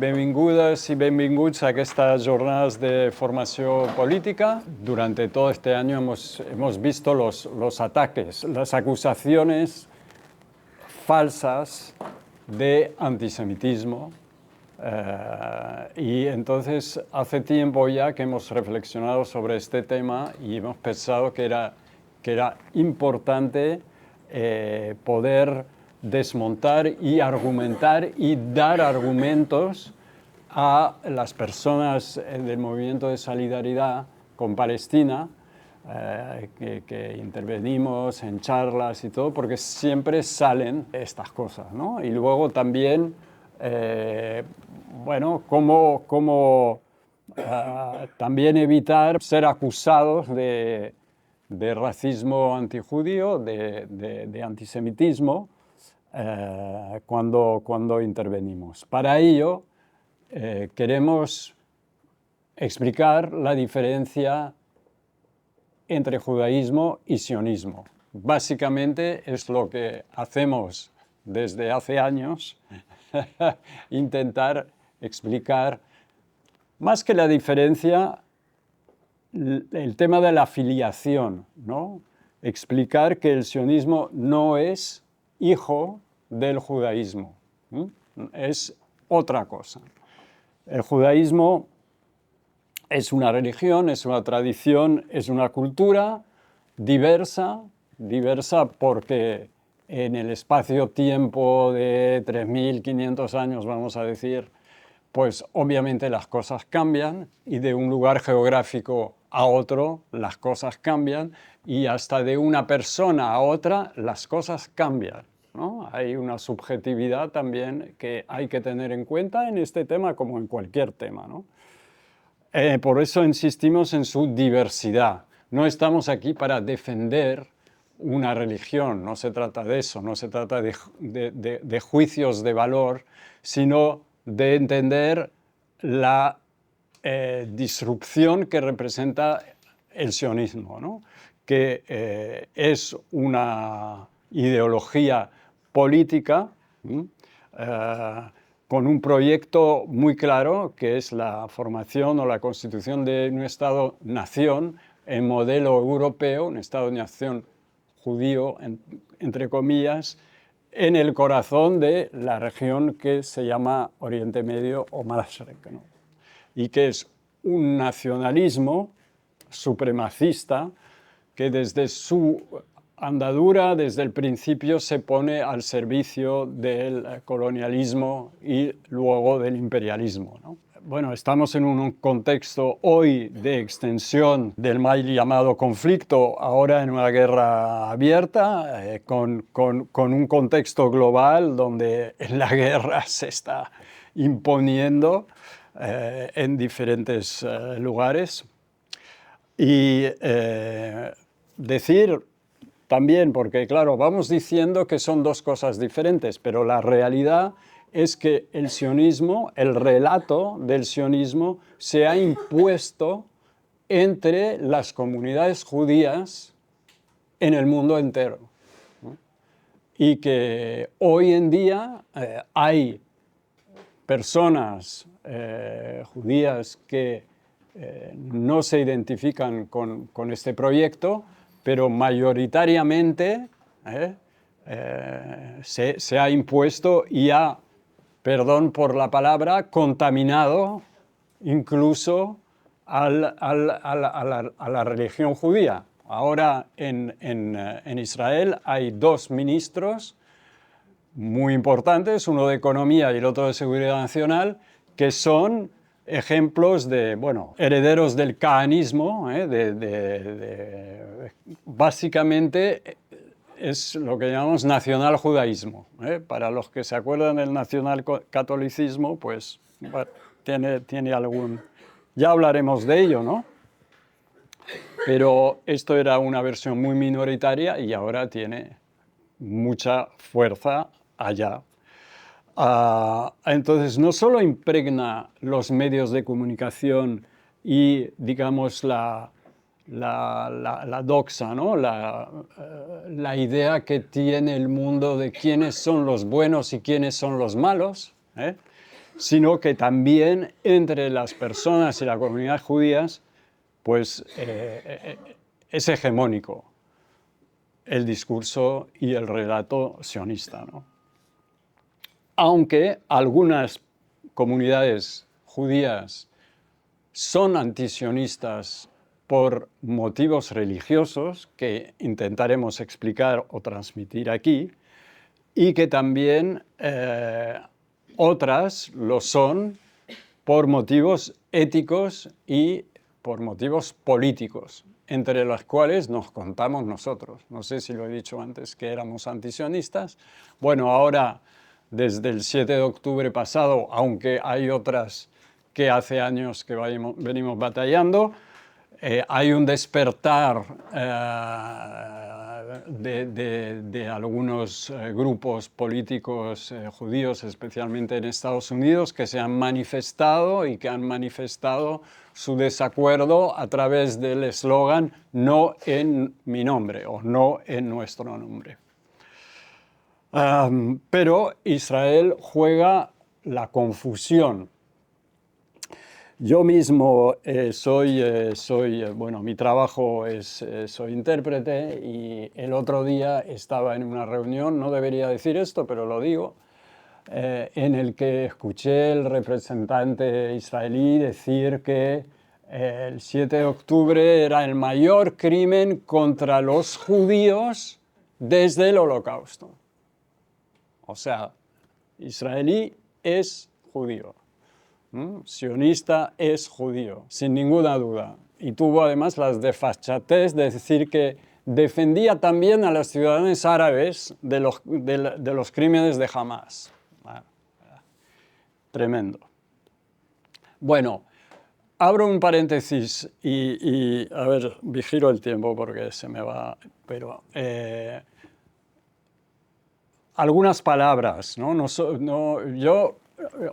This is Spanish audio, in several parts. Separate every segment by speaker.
Speaker 1: Benvingudes i benvinguts a estas jornadas de formación política. Durante todo este año hemos visto los ataques, las acusaciones falsas de antisemitismo. Y entonces hace tiempo ya que hemos reflexionado sobre este tema y hemos pensado que era importante poder desmontar y argumentar y dar argumentos a las personas del movimiento de solidaridad con Palestina, que intervenimos en charlas y todo, porque siempre salen estas cosas, ¿no? Y luego también, bueno, cómo también evitar ser acusados de racismo antijudío, de antisemitismo, cuando intervenimos. Para ello, queremos explicar la diferencia entre judaísmo y sionismo. Básicamente es lo que hacemos desde hace años, intentar explicar, más que la diferencia, el tema de la filiación, ¿no? Explicar que el sionismo no es hijo del judaísmo, es otra cosa. El judaísmo es una religión, es una tradición, es una cultura diversa porque en el espacio-tiempo de 3.500 años, vamos a decir, pues obviamente las cosas cambian y de un lugar geográfico a otro las cosas cambian y hasta de una persona a otra las cosas cambian, ¿no? Hay una subjetividad también que hay que tener en cuenta en este tema como en cualquier tema, ¿no? Por eso insistimos en su diversidad. No estamos aquí para defender una religión, no se trata de eso, no se trata de juicios de valor, sino de entender la disrupción que representa el sionismo, ¿no? Que es una ideología política con un proyecto muy claro, que es la formación o la constitución de un Estado-nación en modelo europeo, un Estado-nación judío, entre comillas, en el corazón de la región que se llama Oriente Medio o Mashrek, ¿no? Y que es un nacionalismo supremacista que desde su andadura, desde el principio, se pone al servicio del colonialismo y luego del imperialismo, ¿no? Bueno, estamos en un contexto hoy de extensión del mal llamado conflicto, ahora en una guerra abierta, con un contexto global donde la guerra se está imponiendo en diferentes lugares. Y decir también, porque claro, vamos diciendo que son dos cosas diferentes, pero la realidad es que el sionismo, el relato del sionismo, se ha impuesto entre las comunidades judías en el mundo entero, ¿no? Y que hoy en día hay personas judías que no se identifican con este proyecto, pero mayoritariamente se ha impuesto y ha, perdón por la palabra, contaminado incluso a la religión judía. Ahora en Israel hay dos ministros muy importantes, uno de Economía y el otro de Seguridad Nacional, que son ejemplos de, bueno, herederos del cahanismo, básicamente es lo que llamamos nacional-judaísmo. Para los que se acuerdan del nacional-catolicismo, pues bueno, tiene algún... Ya hablaremos de ello, ¿no? Pero esto era una versión muy minoritaria y ahora tiene mucha fuerza allá. Entonces, no solo impregna los medios de comunicación y, digamos, la doxa, ¿no? La idea que tiene el mundo de quiénes son los buenos y quiénes son los malos, sino que también entre las personas y la comunidad judías, pues es hegemónico el discurso y el relato sionista, ¿no? Aunque algunas comunidades judías son antisionistas por motivos religiosos que intentaremos explicar o transmitir aquí, y que también otras lo son por motivos éticos y por motivos políticos, entre los cuales nos contamos nosotros. No sé si lo he dicho antes que éramos antisionistas. Bueno, ahora, desde el 7 de octubre pasado, aunque hay otras que hace años que venimos batallando, hay un despertar de algunos grupos políticos judíos, especialmente en Estados Unidos, que se han manifestado y que han manifestado su desacuerdo a través del eslogan "no en mi nombre" o "no en nuestro nombre". Pero Israel juega la confusión. Yo mismo bueno, mi trabajo es, soy intérprete, y el otro día estaba en una reunión, no debería decir esto, pero lo digo, en el que escuché al representante israelí decir que el 7 de octubre era el mayor crimen contra los judíos desde el Holocausto. O sea, israelí es judío. Sionista es judío, sin ninguna duda. Y tuvo además las desfachatez de decir que defendía también a los ciudadanos árabes de los crímenes de Hamás. Tremendo. Bueno, abro un paréntesis y a ver, vigilo el tiempo porque se me va, pero algunas palabras, ¿no?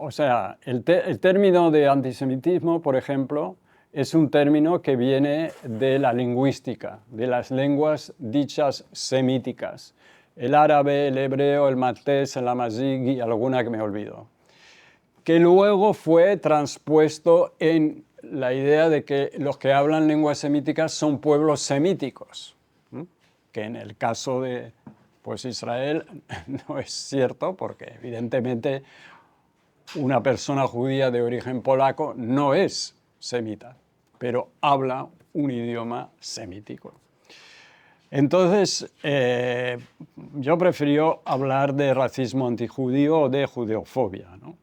Speaker 1: O sea, el término de antisemitismo, por ejemplo, es un término que viene de la lingüística, de las lenguas dichas semíticas. El árabe, el hebreo, el maltés, el amazigh y alguna que me olvido. Que luego fue transpuesto en la idea de que los que hablan lenguas semíticas son pueblos semíticos, que en el caso de Israel no es cierto, porque evidentemente una persona judía de origen polaco no es semita, pero habla un idioma semítico. Entonces, yo prefiero hablar de racismo antijudío o de judeofobia, ¿no?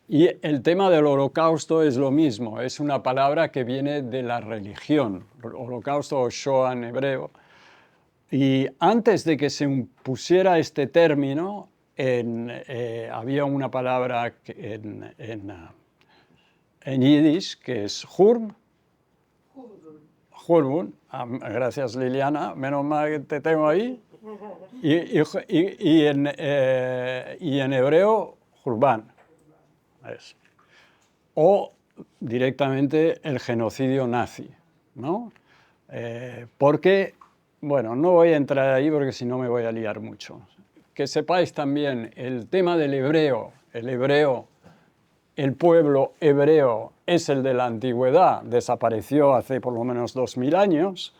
Speaker 1: Y el tema del holocausto es lo mismo, es una palabra que viene de la religión, holocausto o Shoah en hebreo. Y antes de que se impusiera este término, había una palabra en yiddish que es Hurm. Gracias, Liliana, menos mal que te tengo ahí. Y en hebreo, Hurban. O directamente el genocidio nazi, ¿no? Porque, bueno, no voy a entrar ahí porque si no me voy a liar mucho. Que sepáis también el tema del hebreo. El pueblo hebreo es el de la antigüedad, desapareció hace por lo menos 2000 años,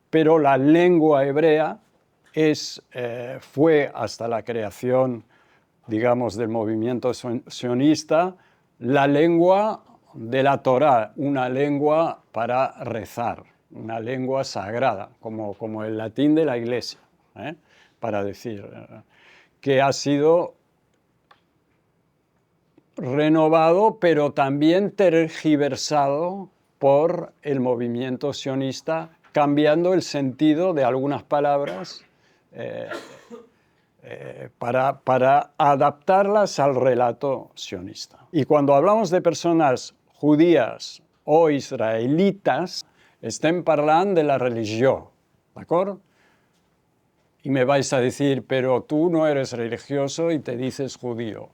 Speaker 1: pero la lengua hebrea fue hasta la creación, digamos, del movimiento sionista, la lengua de la Torá, una lengua para rezar, una lengua sagrada, como el latín de la Iglesia, para decir que ha sido renovado, pero también tergiversado por el movimiento sionista, cambiando el sentido de algunas palabras para adaptarlas al relato sionista. Y cuando hablamos de personas judías o israelitas, estem parlant de la religión, ¿de acuerdo? Y me vais a decir, pero tú no eres religioso y te dices judío.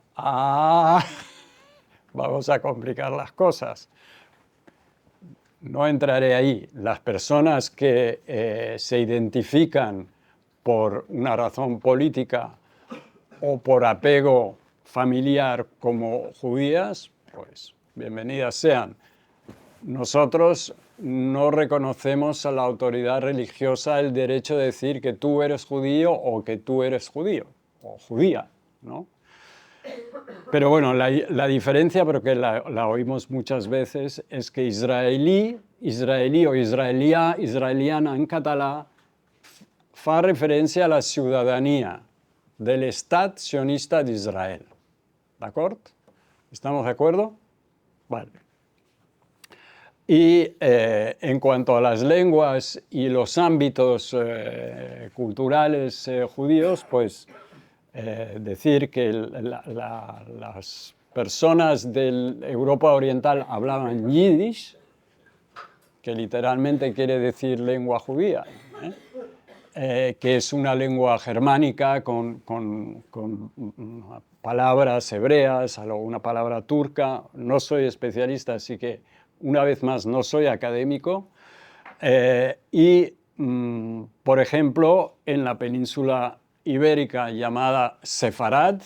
Speaker 1: Vamos a complicar las cosas. No entraré ahí. Las personas que se identifican por una razón política o por apego familiar como judías, pues bienvenidas sean. Nosotros no reconocemos a la autoridad religiosa el derecho de decir que tú eres judío o que tú eres judío o judía, ¿no? Pero bueno, la diferencia, porque la oímos muchas veces, es que israelí o israeliana en catalán, fa referència a la ciudadanía del Estat sionista de Israel. ¿De acuerdo? ¿Estamos de acuerdo? Vale. Y en cuanto a las lenguas y los ámbitos culturales judíos, pues decir que las personas de Europa Oriental hablaban yiddish, que literalmente quiere decir lengua judía, que es una lengua germánica con palabras hebreas, una palabra turca. No soy especialista, así que una vez más no soy académico. Por ejemplo, en la península ibérica llamada Sefarad,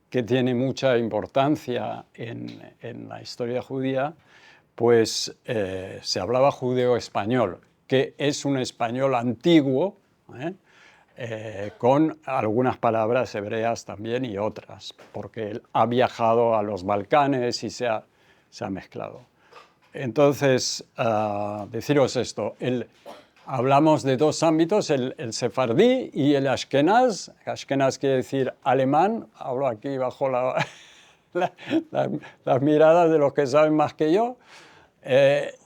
Speaker 1: que tiene mucha importancia en la historia judía, pues se hablaba judeo-español, que es un español antiguo, con algunas palabras hebreas también y otras, porque él ha viajado a los Balcanes y se ha mezclado. Entonces, deciros esto, hablamos de dos ámbitos, el sefardí y el ashkenaz. Ashkenaz quiere decir alemán, hablo aquí bajo las miradas de los que saben más que yo, que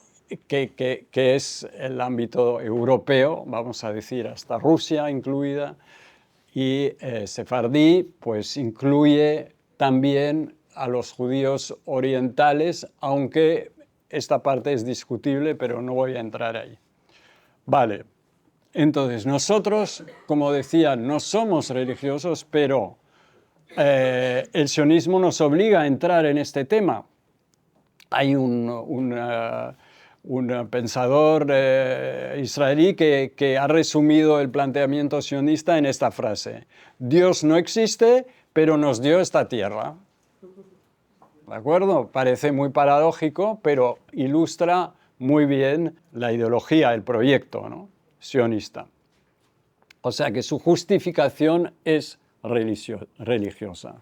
Speaker 1: es el ámbito europeo, vamos a decir, hasta Rusia incluida, y sefardí pues incluye también a los judíos orientales, aunque esta parte es discutible, pero no voy a entrar ahí. Vale, entonces nosotros, como decía, no somos religiosos, pero el sionismo nos obliga a entrar en este tema. Hay un pensador israelí que ha resumido el planteamiento sionista en esta frase: Dios no existe, pero nos dio esta tierra. ¿De acuerdo? Parece muy paradójico, pero ilustra muy bien la ideología, el proyecto, ¿no?, sionista. O sea que su justificación es religiosa.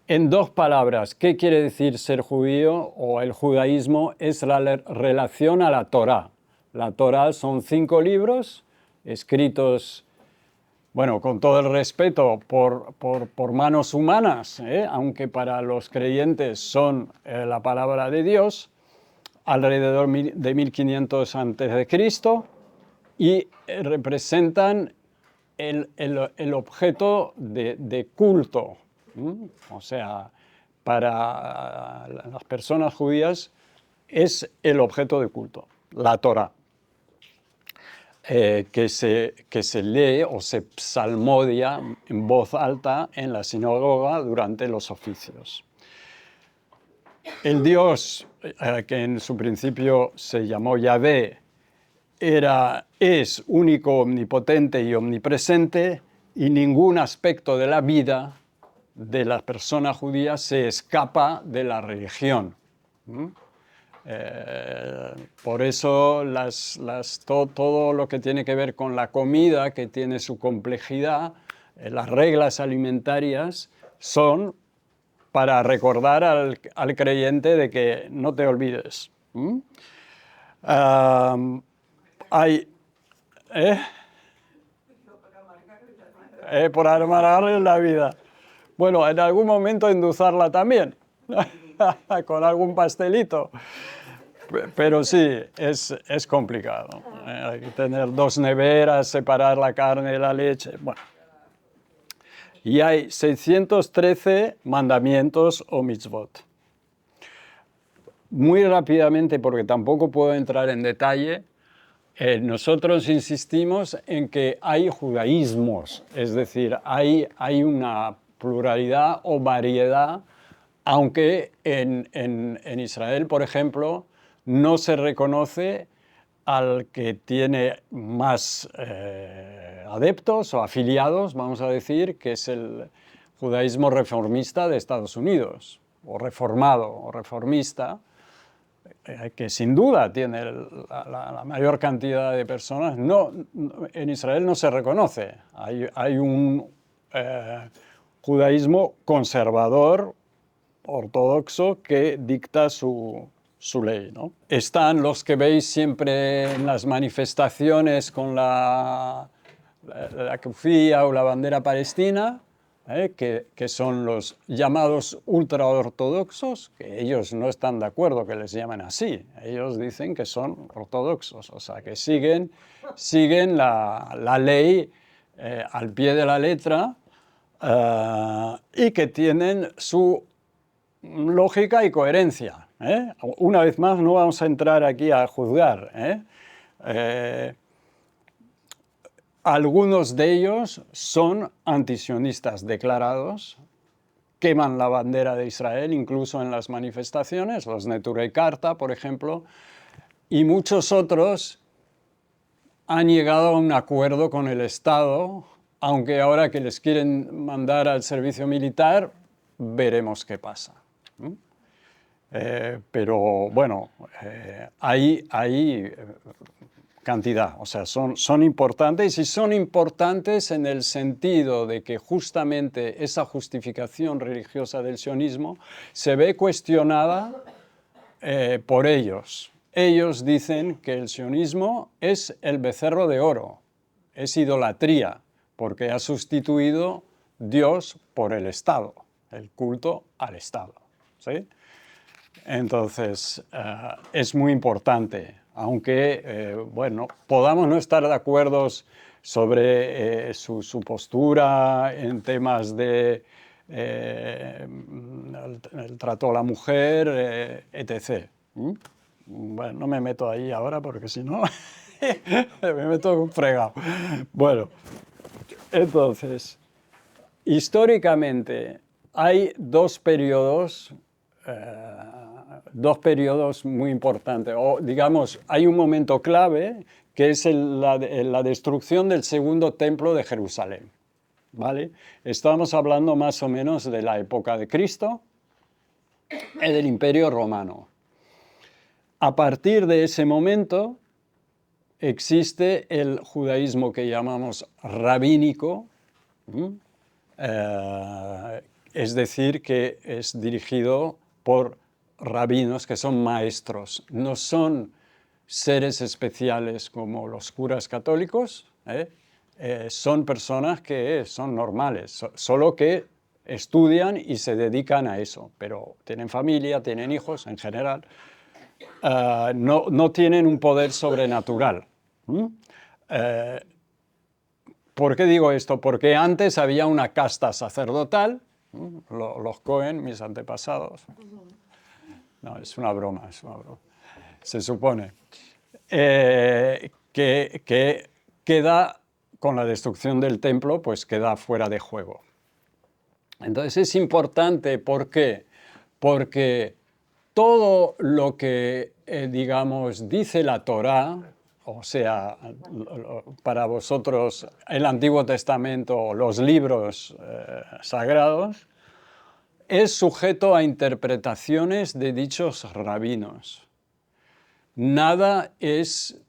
Speaker 1: En dos palabras, ¿qué quiere decir ser judío o el judaísmo? Es la relación a la Torá. La Torá son 5 libros escritos, bueno, con todo el respeto, por manos humanas, aunque para los creyentes son la palabra de Dios, alrededor de 1500 a.C., y representan el objeto de culto. O sea, para las personas judías es el objeto de culto, la Torá, que se lee o se psalmodia en voz alta en la sinagoga durante los oficios. El Dios, que en su principio se llamó Yahvé, es único, omnipotente y omnipresente, y ningún aspecto de la vida de la persona judía se escapa de la religión. Por eso todo lo que tiene que ver con la comida, que tiene su complejidad, las reglas alimentarias son para recordar al creyente de que no te olvides. Por amargarle la vida. Bueno, en algún momento endulzarla también, con algún pastelito. Pero sí, es complicado. Hay que tener 2 neveras, separar la carne de la leche. Bueno. Y hay 613 mandamientos o mitzvot. Muy rápidamente, porque tampoco puedo entrar en detalle, nosotros insistimos en que hay judaísmos, es decir, hay una pluralidad o variedad, aunque en Israel, por ejemplo, no se reconoce al que tiene más adeptos o afiliados, vamos a decir, que es el judaísmo reformista de Estados Unidos, o reformado, o reformista, que sin duda tiene la mayor cantidad de personas. En Israel no se reconoce. Hay un judaísmo conservador, ortodoxo, que dicta su ley, ¿no? Están los que veis siempre en las manifestaciones con la kufía o la bandera palestina, que son los llamados ultraortodoxos, que ellos no están de acuerdo que les llamen así. Ellos dicen que son ortodoxos, o sea, que siguen la ley al pie de la letra, y que tienen su lógica y coherencia. Una vez más, no vamos a entrar aquí a juzgar. Algunos de ellos son antisionistas declarados, queman la bandera de Israel incluso en las manifestaciones, los Neturei Karta, por ejemplo, y muchos otros han llegado a un acuerdo con el Estado, aunque ahora que les quieren mandar al servicio militar, veremos qué pasa. Pero bueno, hay cantidad, o sea, son importantes, y son importantes en el sentido de que justamente esa justificación religiosa del sionismo se ve cuestionada por ellos. Ellos dicen que el sionismo es el becerro de oro, es idolatría, porque ha sustituido Dios por el Estado, el culto al Estado, ¿sí? Entonces, es muy importante, aunque, bueno, podamos no estar de acuerdo sobre su postura en temas de el trato a la mujer, etc. Bueno, no me meto ahí ahora porque si no me meto un fregado. Bueno, entonces, históricamente hay dos periodos muy importantes, o digamos, hay un momento clave que es la destrucción del segundo templo de Jerusalén, ¿vale? Estamos hablando más o menos de la época de Cristo y del Imperio Romano. A partir de ese momento existe el judaísmo que llamamos rabínico, es decir, que es dirigido por rabinos que son maestros, no son seres especiales como los curas católicos, son personas que son normales, solo que estudian y se dedican a eso, pero tienen familia, tienen hijos en general, no tienen un poder sobrenatural. ¿Por qué digo esto? Porque antes había una casta sacerdotal, los Cohen, mis antepasados. No, es una broma, se supone. Que queda, con la destrucción del templo, pues queda fuera de juego. Entonces es importante, ¿por qué? Porque todo lo que, digamos, dice la Torá, o sea, para vosotros el Antiguo Testamento, los libros sagrados, es sujeto a interpretaciones de dichos rabinos. Nada se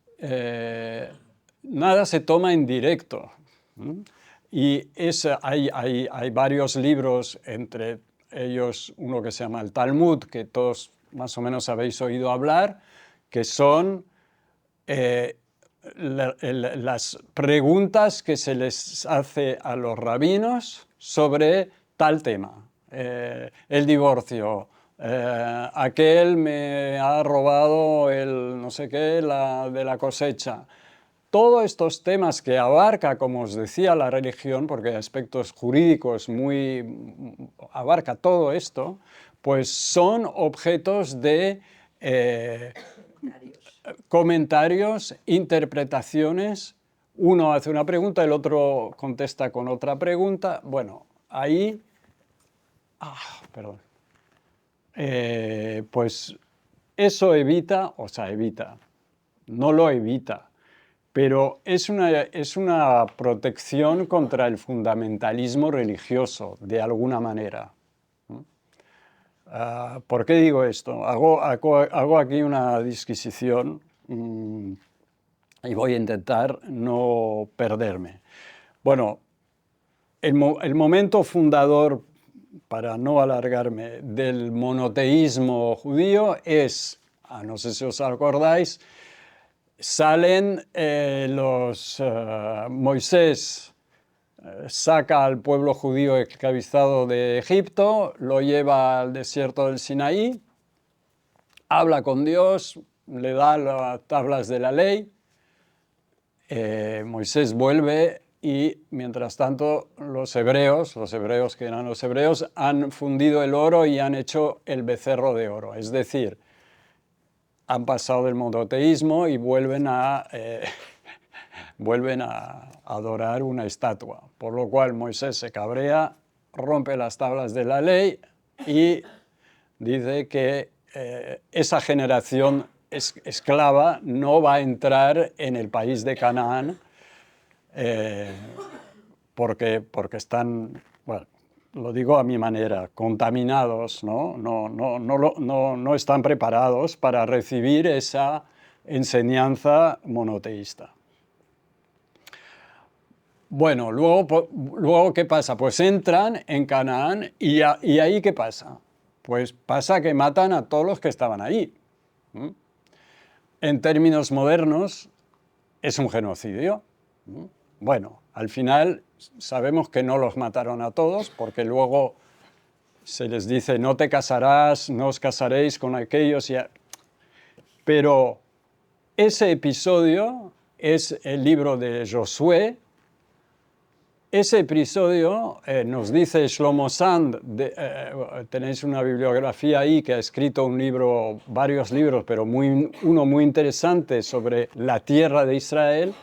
Speaker 1: toma en directo. Y hay varios libros, entre ellos uno que se llama el Talmud, que todos más o menos habéis oído hablar, que son las preguntas que se les hace a los rabinos sobre tal tema. El divorcio, aquel me ha robado el no sé qué de la cosecha. Todos estos temas que abarca, como os decía, la religión, porque hay aspectos jurídicos abarca todo esto, pues son objetos de comentarios, interpretaciones. Uno hace una pregunta, el otro contesta con otra pregunta. Bueno, ahí... perdón. Pues eso evita, no lo evita, pero es una protección contra el fundamentalismo religioso, de alguna manera. ¿Por qué digo esto? Hago aquí una disquisición y voy a intentar no perderme. Bueno, el momento fundador, para no alargarme, del monoteísmo judío es, no sé si os acordáis, salen Moisés saca al pueblo judío esclavizado de Egipto, lo lleva al desierto del Sinaí, habla con Dios, le da las tablas de la ley, Moisés vuelve y mientras tanto los hebreos que eran los hebreos, han fundido el oro y han hecho el becerro de oro, es decir, han pasado del monoteísmo y vuelven a adorar una estatua, por lo cual Moisés se cabrea, rompe las tablas de la ley y dice que esa generación esclava no va a entrar en el país de Canaán porque están, bueno, lo digo a mi manera, contaminados, no están preparados para recibir esa enseñanza monoteísta. Bueno, luego ¿qué pasa? Pues entran en Canaán y ahí ¿qué pasa? Pues pasa que matan a todos los que estaban ahí. En términos modernos, es un genocidio. Bueno, al final sabemos que no los mataron a todos, porque luego se les dice no te casarás, no os casaréis con aquellos. Pero ese episodio es el libro de Josué. Ese episodio nos dice Shlomo Sand, tenéis una bibliografía ahí que ha escrito un libro, varios libros, pero uno muy interesante sobre la tierra de Israel.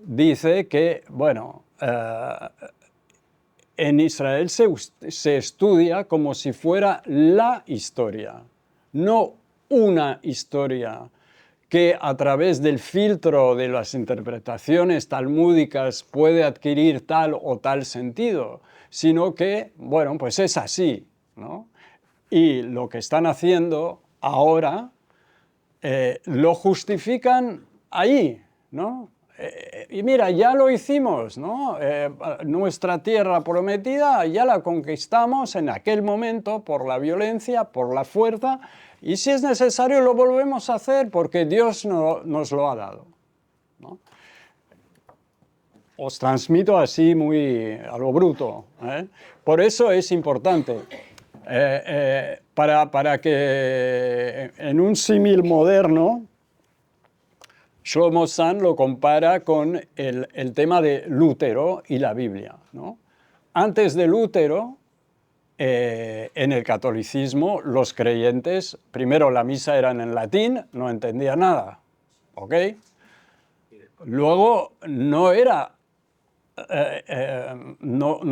Speaker 1: Dice que, bueno, en Israel se estudia como si fuera la historia, no una historia que a través del filtro de las interpretaciones talmúdicas puede adquirir tal o tal sentido, sino que, bueno, pues es así, ¿no? Y lo que están haciendo ahora lo justifican ahí, ¿no? Y mira, ya lo hicimos, ¿no? Nuestra tierra prometida ya la conquistamos en aquel momento por la violencia, por la fuerza, y si es necesario lo volvemos a hacer porque Dios nos lo ha dado, ¿no? Os transmito así muy a lo bruto, ¿eh? Por eso es importante, para que en un símil moderno, Shlomo Sand lo compara con el tema de Lutero y la Biblia, ¿no? Antes de Lutero, en el catolicismo, los creyentes, primero la misa era en latín, no entendía nada, ¿ok? Luego no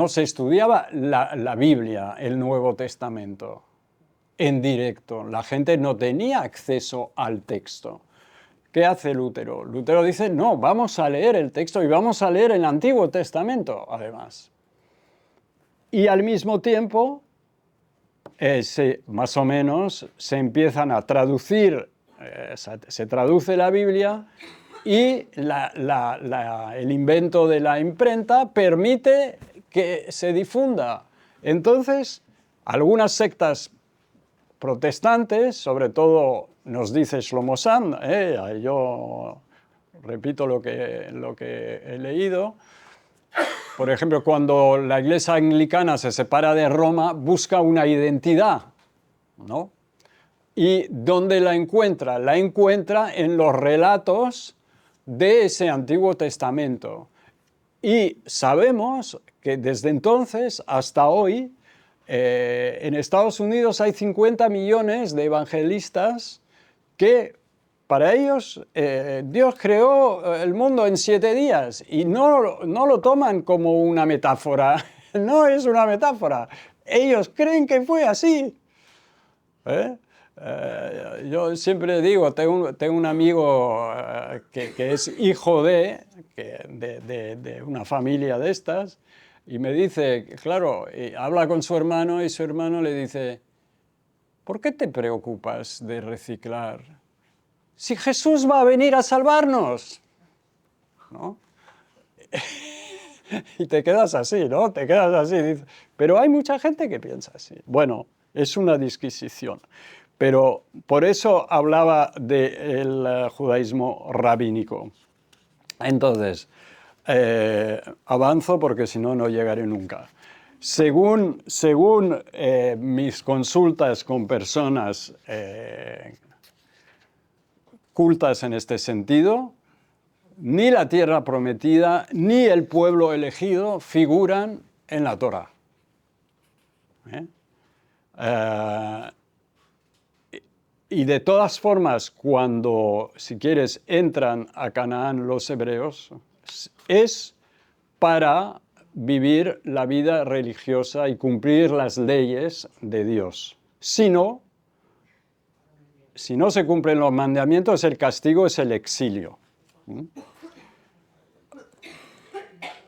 Speaker 1: se estudiaba la Biblia, el Nuevo Testamento, en directo. La gente no tenía acceso al texto. ¿Qué hace Lutero? Lutero dice, no, vamos a leer el texto y vamos a leer el Antiguo Testamento, además. Y al mismo tiempo, más o menos, se empiezan a traducir, se traduce la Biblia y el invento de la imprenta permite que se difunda. Entonces, algunas sectas protestantes, sobre todo nos dice Shlomo Sand, yo repito lo que he leído. Por ejemplo, cuando la Iglesia anglicana se separa de Roma, busca una identidad, ¿no? ¿Y dónde la encuentra? La encuentra en los relatos de ese Antiguo Testamento. Y sabemos que desde entonces hasta hoy, en Estados Unidos hay 50 millones de evangelistas que para ellos Dios creó el mundo en 7 días y no lo toman como una metáfora, no es una metáfora, ellos creen que fue así. Yo siempre digo, tengo un amigo que es hijo de una familia de estas, y me dice, claro, habla con su hermano y su hermano le dice, ¿por qué te preocupas de reciclar? Si Jesús va a venir a salvarnos, ¿no? Y te quedas así, ¿no? Te quedas así. Pero hay mucha gente que piensa así. Bueno, es una disquisición. Pero por eso hablaba del judaísmo rabínico. Entonces, avanzo porque si no, no llegaré nunca. Según mis consultas con personas cultas en este sentido, ni la tierra prometida ni el pueblo elegido figuran en la Torá. Y de todas formas, cuando, si quieres, entran a Canaán los hebreos, es para vivir la vida religiosa y cumplir las leyes de Dios. Si no se cumplen los mandamientos, el castigo es el exilio.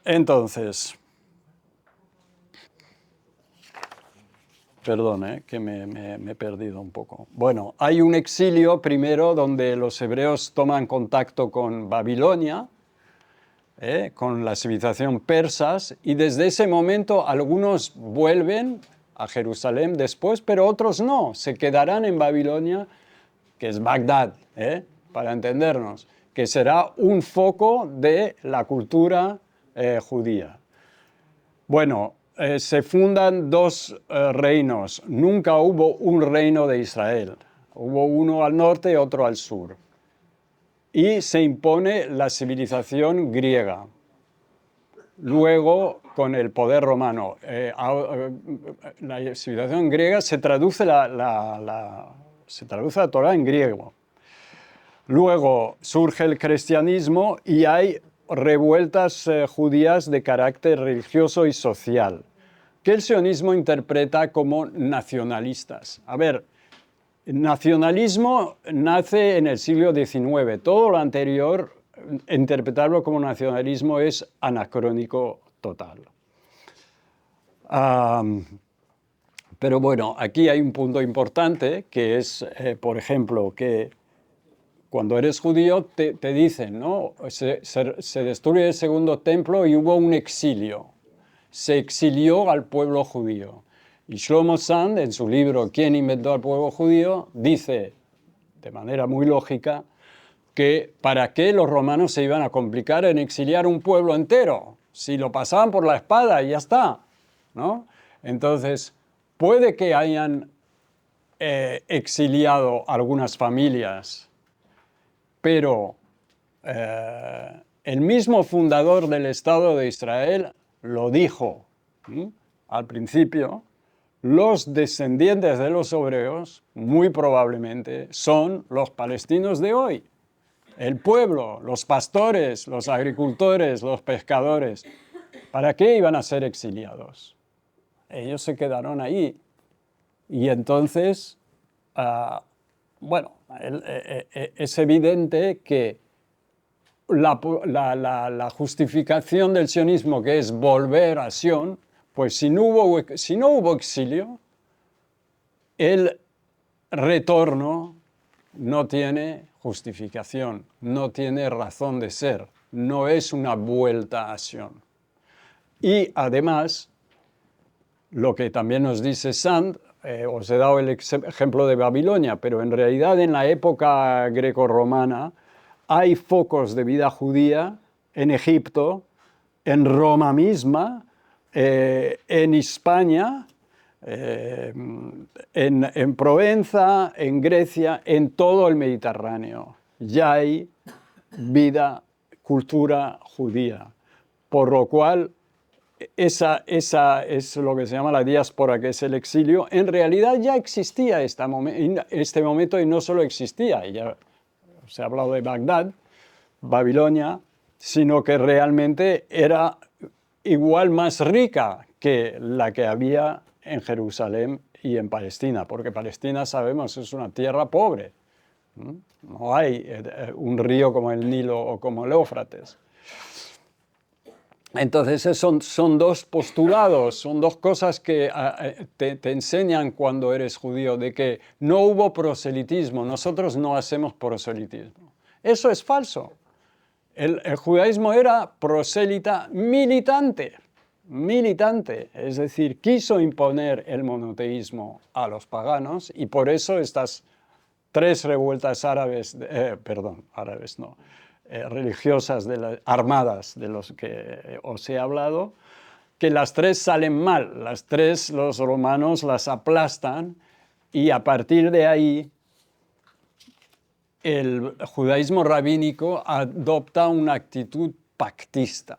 Speaker 1: Entonces, perdón, que me he perdido un poco. Bueno, hay un exilio primero donde los hebreos toman contacto con Babilonia, con la civilización persas, y desde ese momento algunos vuelven a Jerusalén después, pero otros no, se quedarán en Babilonia, que es Bagdad, para entendernos, que será un foco de la cultura judía. Bueno, se fundan dos reinos. Nunca hubo un reino de Israel. Hubo uno al norte y otro al sur. Y se impone la civilización griega. Luego, con el poder romano, la civilización griega se traduce se traduce la Torá en griego. Luego surge el cristianismo y hay revueltas judías de carácter religioso y social, que el sionismo interpreta como nacionalistas. A ver, el nacionalismo nace en el siglo XIX. Todo lo anterior, interpretarlo como nacionalismo es anacrónico total. Pero bueno, aquí hay un punto importante, que es, por ejemplo, que cuando eres judío te dicen, ¿no? Se destruye el segundo templo y hubo un exilio. Se exilió al pueblo judío. Y Shlomo Sand, en su libro ¿Quién inventó al pueblo judío?, dice, de manera muy lógica, que para qué los romanos se iban a complicar en exiliar un pueblo entero, si lo pasaban por la espada y ya está, ¿no? Entonces, puede que hayan exiliado algunas familias, pero el mismo fundador del Estado de Israel lo dijo al principio. Los descendientes de los hebreos, muy probablemente, son los palestinos de hoy. El pueblo, los pastores, los agricultores, los pescadores. ¿Para qué iban a ser exiliados? Ellos se quedaron ahí. Y entonces, bueno, es evidente que la justificación del sionismo, que es volver a Sion, pues si no hubo exilio, el retorno no tiene justificación, no tiene razón de ser, no es una vuelta a Sion. Y además, lo que también nos dice Sand, os he dado el ejemplo de Babilonia, pero en realidad en la época grecorromana hay focos de vida judía en Egipto, en Roma misma, en Hispania, en Provenza, en Grecia, en todo el Mediterráneo. Ya hay vida, cultura judía, por lo cual esa es lo que se llama la diáspora, que es el exilio. En realidad ya existía este momento y no solo existía, ya se ha hablado de Bagdad, Babilonia, sino que realmente era igual más rica que la que había en Jerusalén y en Palestina, porque Palestina, sabemos, es una tierra pobre. No hay un río como el Nilo o como el Éufrates. Entonces son dos postulados, son dos cosas que te enseñan cuando eres judío, de que no hubo proselitismo, nosotros no hacemos proselitismo. Eso es falso. El judaísmo era prosélita militante, es decir, quiso imponer el monoteísmo a los paganos y por eso estas tres revueltas árabes, árabes no, religiosas, armadas de los que os he hablado, que las tres salen mal, las tres los romanos las aplastan y a partir de ahí el judaísmo rabínico adopta una actitud pactista.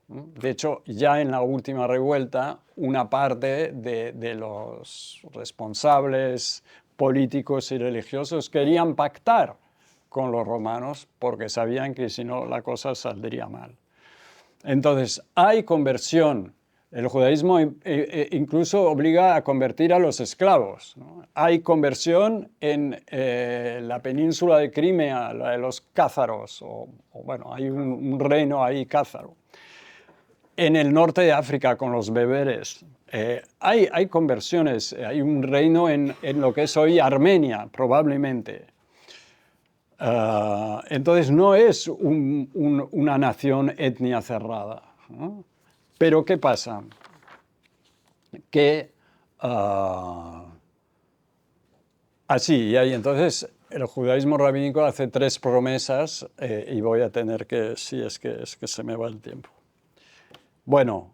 Speaker 1: De hecho, ya en la última revuelta, una parte de los responsables políticos y religiosos querían pactar con los romanos porque sabían que si no la cosa saldría mal. Entonces, hay conversión. El judaísmo incluso obliga a convertir a los esclavos, ¿no? Hay conversión en la península de Crimea, la de los cázaros, bueno, hay un reino ahí cázaro. En el norte de África con los beberes. Hay conversiones, hay un reino en lo que es hoy Armenia, probablemente. Entonces no es una nación etnia cerrada, ¿no? Pero ¿qué pasa? Que entonces el judaísmo rabínico hace tres promesas y voy a tener que, si es que se me va el tiempo. Bueno,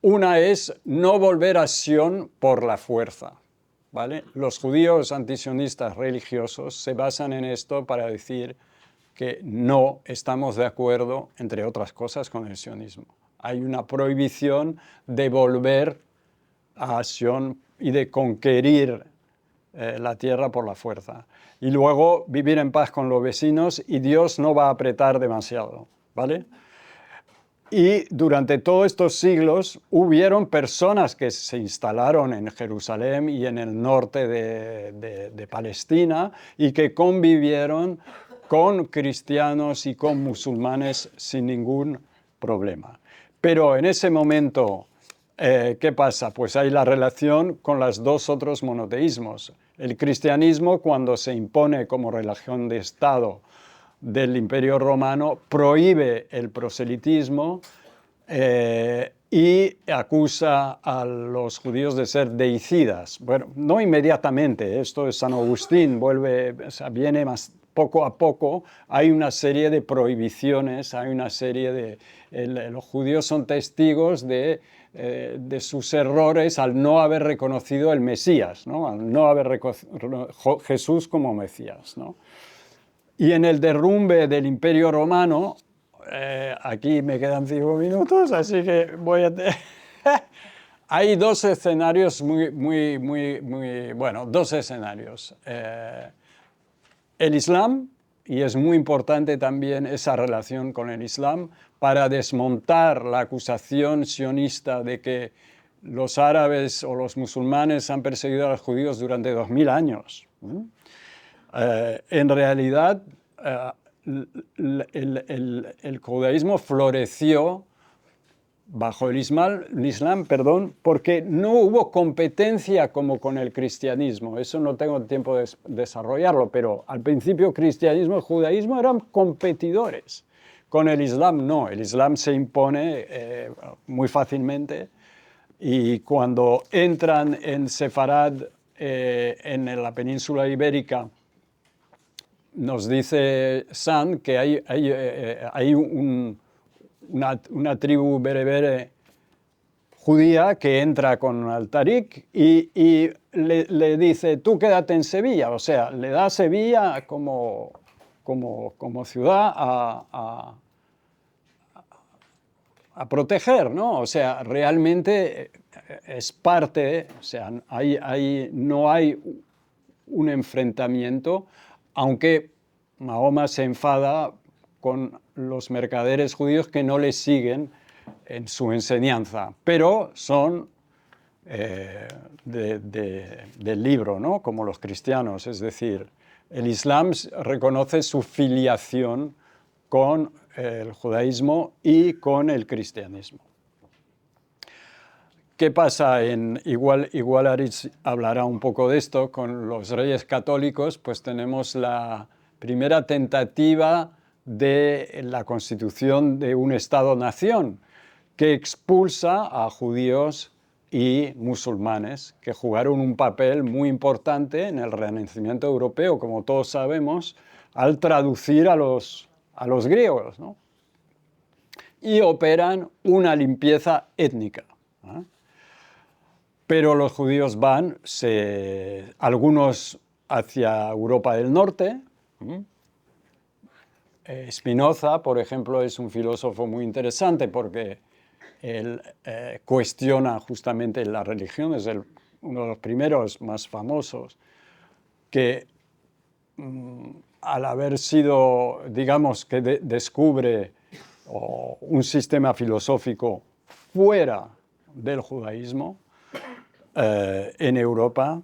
Speaker 1: una es no volver a Sión por la fuerza, ¿vale? Los judíos antisionistas religiosos se basan en esto para decir que no estamos de acuerdo, entre otras cosas, con el sionismo. Hay una prohibición de volver a Sión y de conquerir la tierra por la fuerza. Y luego vivir en paz con los vecinos y Dios no va a apretar demasiado, ¿vale? Y durante todos estos siglos hubieron personas que se instalaron en Jerusalén y en el norte de Palestina y que convivieron con cristianos y con musulmanes sin ningún problema. Pero en ese momento, ¿qué pasa? Pues hay la relación con los dos otros monoteísmos. El cristianismo, cuando se impone como religión de Estado del Imperio Romano, prohíbe el proselitismo y acusa a los judíos de ser deicidas. Bueno, no inmediatamente, esto es San Agustín, viene más poco a poco. Hay una serie de prohibiciones, hay una serie los judíos son testigos de sus errores al no haber reconocido el Mesías, ¿no? Al no haber reconocido Jesús como Mesías, ¿no? Y en el derrumbe del Imperio Romano, aquí me quedan 5 minutos, así que voy a... Hay dos escenarios dos escenarios. El Islam, y es muy importante también esa relación con el Islam, para desmontar la acusación sionista de que los árabes o los musulmanes han perseguido a los judíos durante 2000 años. En realidad, el judaísmo floreció bajo el Islam, porque no hubo competencia como con el cristianismo. Eso no tengo tiempo de desarrollarlo, pero al principio cristianismo y judaísmo eran competidores. Con el Islam no, el Islam se impone muy fácilmente y cuando entran en Sefarad, en la península ibérica, nos dice Sand que hay una tribu berebere judía que entra con al-Tariq y le dice, tú quédate en Sevilla, o sea, le da Sevilla como ciudad a proteger, ¿no? O sea, realmente es parte, o sea, no hay un enfrentamiento, aunque Mahoma se enfada con los mercaderes judíos que no le siguen en su enseñanza, pero son del libro, ¿no? Como los cristianos. Es decir, el Islam reconoce su filiación con el judaísmo y con el cristianismo. ¿Qué pasa? Igual Aritz hablará un poco de esto, con los reyes católicos, pues tenemos la primera tentativa de la constitución de un Estado-nación que expulsa a judíos y musulmanes, que jugaron un papel muy importante en el Renacimiento europeo, como todos sabemos, al traducir a los griegos, ¿no? Y operan una limpieza étnica, ¿no? Pero los judíos van, algunos hacia Europa del Norte. Spinoza, por ejemplo, es un filósofo muy interesante porque él cuestiona justamente la religión, es uno de los primeros más famosos, que al haber sido, digamos, que descubre un sistema filosófico fuera del judaísmo, en Europa,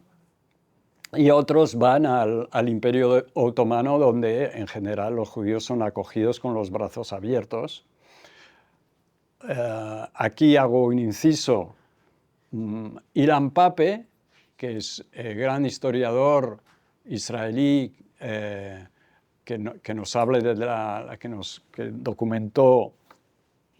Speaker 1: y otros van al Imperio Otomano, donde en general los judíos son acogidos con los brazos abiertos. Aquí hago un inciso. Ilan Pappé, que es gran historiador israelí, que nos hable que documentó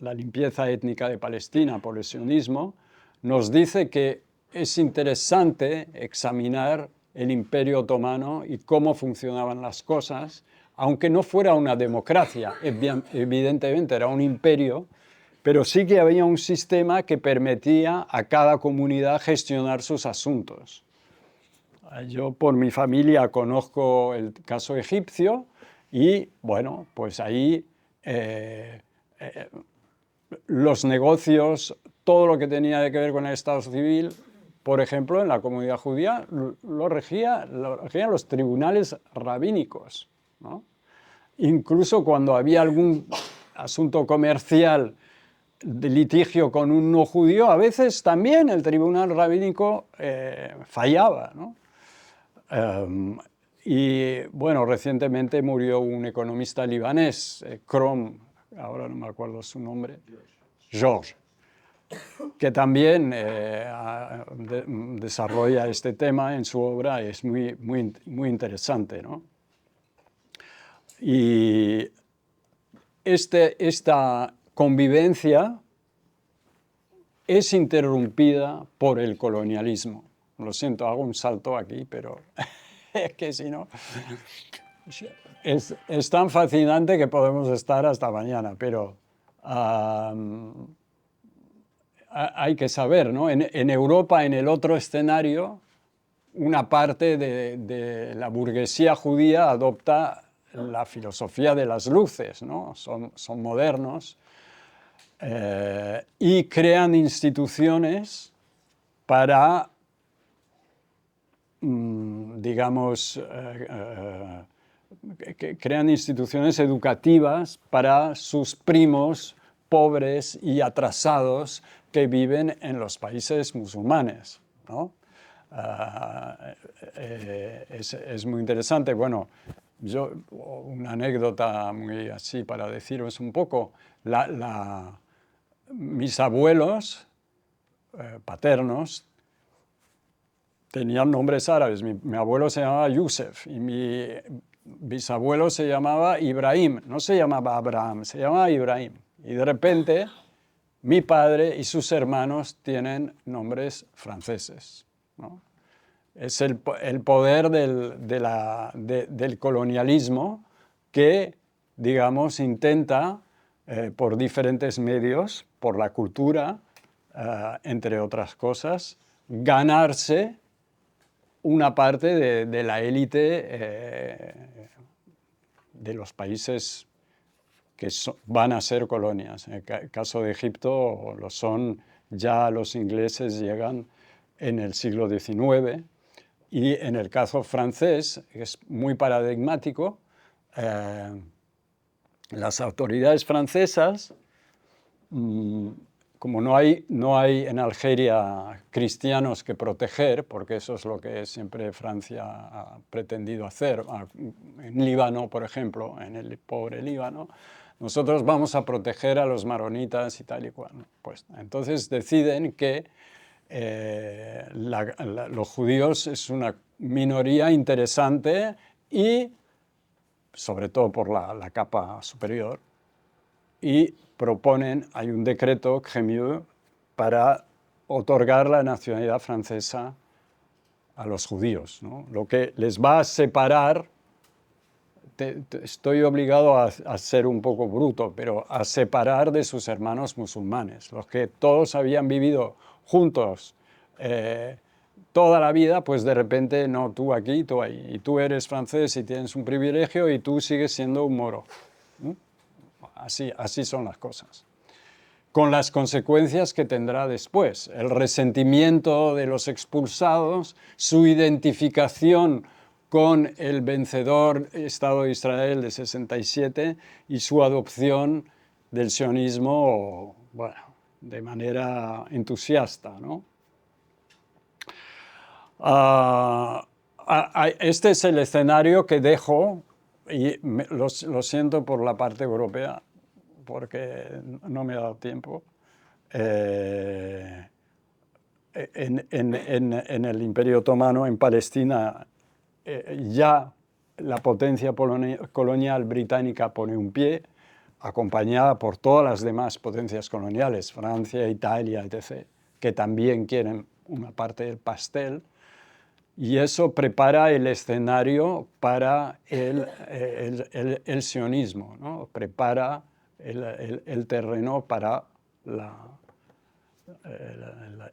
Speaker 1: la limpieza étnica de Palestina por el sionismo, nos dice que es interesante examinar el Imperio Otomano y cómo funcionaban las cosas, aunque no fuera una democracia, evidentemente era un imperio, pero sí que había un sistema que permitía a cada comunidad gestionar sus asuntos. Yo por mi familia conozco el caso egipcio y, bueno, pues ahí los negocios, todo lo que tenía que ver con el Estado civil, por ejemplo, en la comunidad judía, lo regían los tribunales rabínicos, ¿no? Incluso cuando había algún asunto comercial de litigio con un no judío, a veces también el tribunal rabínico fallaba, ¿no? Y bueno, recientemente murió un economista libanés, Krom, ahora no me acuerdo su nombre, George, que también desarrolla este tema en su obra, es muy interesante, ¿no? Y esta convivencia es interrumpida por el colonialismo. Lo siento, hago un salto aquí, pero es que si no... Es tan fascinante que podemos estar hasta mañana, pero hay que saber, ¿no? En Europa, en el otro escenario, una parte de la burguesía judía adopta la filosofía de las luces, ¿no? Son modernos y crean instituciones para, digamos, crean instituciones educativas para sus primos pobres y atrasados que viven en los países musulmanes, ¿no? Es muy interesante. Bueno, una anécdota muy así para deciros un poco. Mis abuelos paternos tenían nombres árabes. Mi abuelo se llamaba Yusef y mi bisabuelo se llamaba Ibrahim. No se llamaba Abraham, se llamaba Ibrahim. Y de repente mi padre y sus hermanos tienen nombres franceses, ¿no? Es el poder del colonialismo que, digamos, intenta, por diferentes medios, por la cultura, entre otras cosas, ganarse una parte de la élite de los países que van a ser colonias. En el caso de Egipto lo son, ya los ingleses llegan en el siglo XIX, y en el caso francés es muy paradigmático. Las autoridades francesas, con como no hay en Algeria cristianos que proteger, porque eso es lo que siempre Francia ha pretendido hacer, en Líbano, por ejemplo, en el pobre Líbano, nosotros vamos a proteger a los maronitas y tal y cual. Pues, entonces deciden que los judíos es una minoría interesante y, sobre todo por la capa superior, y proponen, hay un decreto, Crémieux, para otorgar la nacionalidad francesa a los judíos, ¿no? Lo que les va a separar, estoy obligado a ser un poco bruto, pero a separar de sus hermanos musulmanes, los que todos habían vivido juntos toda la vida, pues de repente, no, tú aquí, tú ahí, y tú eres francés y tienes un privilegio y tú sigues siendo un moro. Así son las cosas. Con las consecuencias que tendrá después, el resentimiento de los expulsados, su identificación con el vencedor Estado de Israel de 67 y su adopción del sionismo, bueno, de manera entusiasta, ¿no? Este es el escenario que dejo, y lo siento por la parte europea, porque no me ha dado tiempo. En el Imperio Otomano, en Palestina, ya la potencia colonial británica pone un pie, acompañada por todas las demás potencias coloniales, Francia, Italia, etc., que también quieren una parte del pastel, y eso prepara el escenario para el sionismo, ¿no? Prepara el terreno para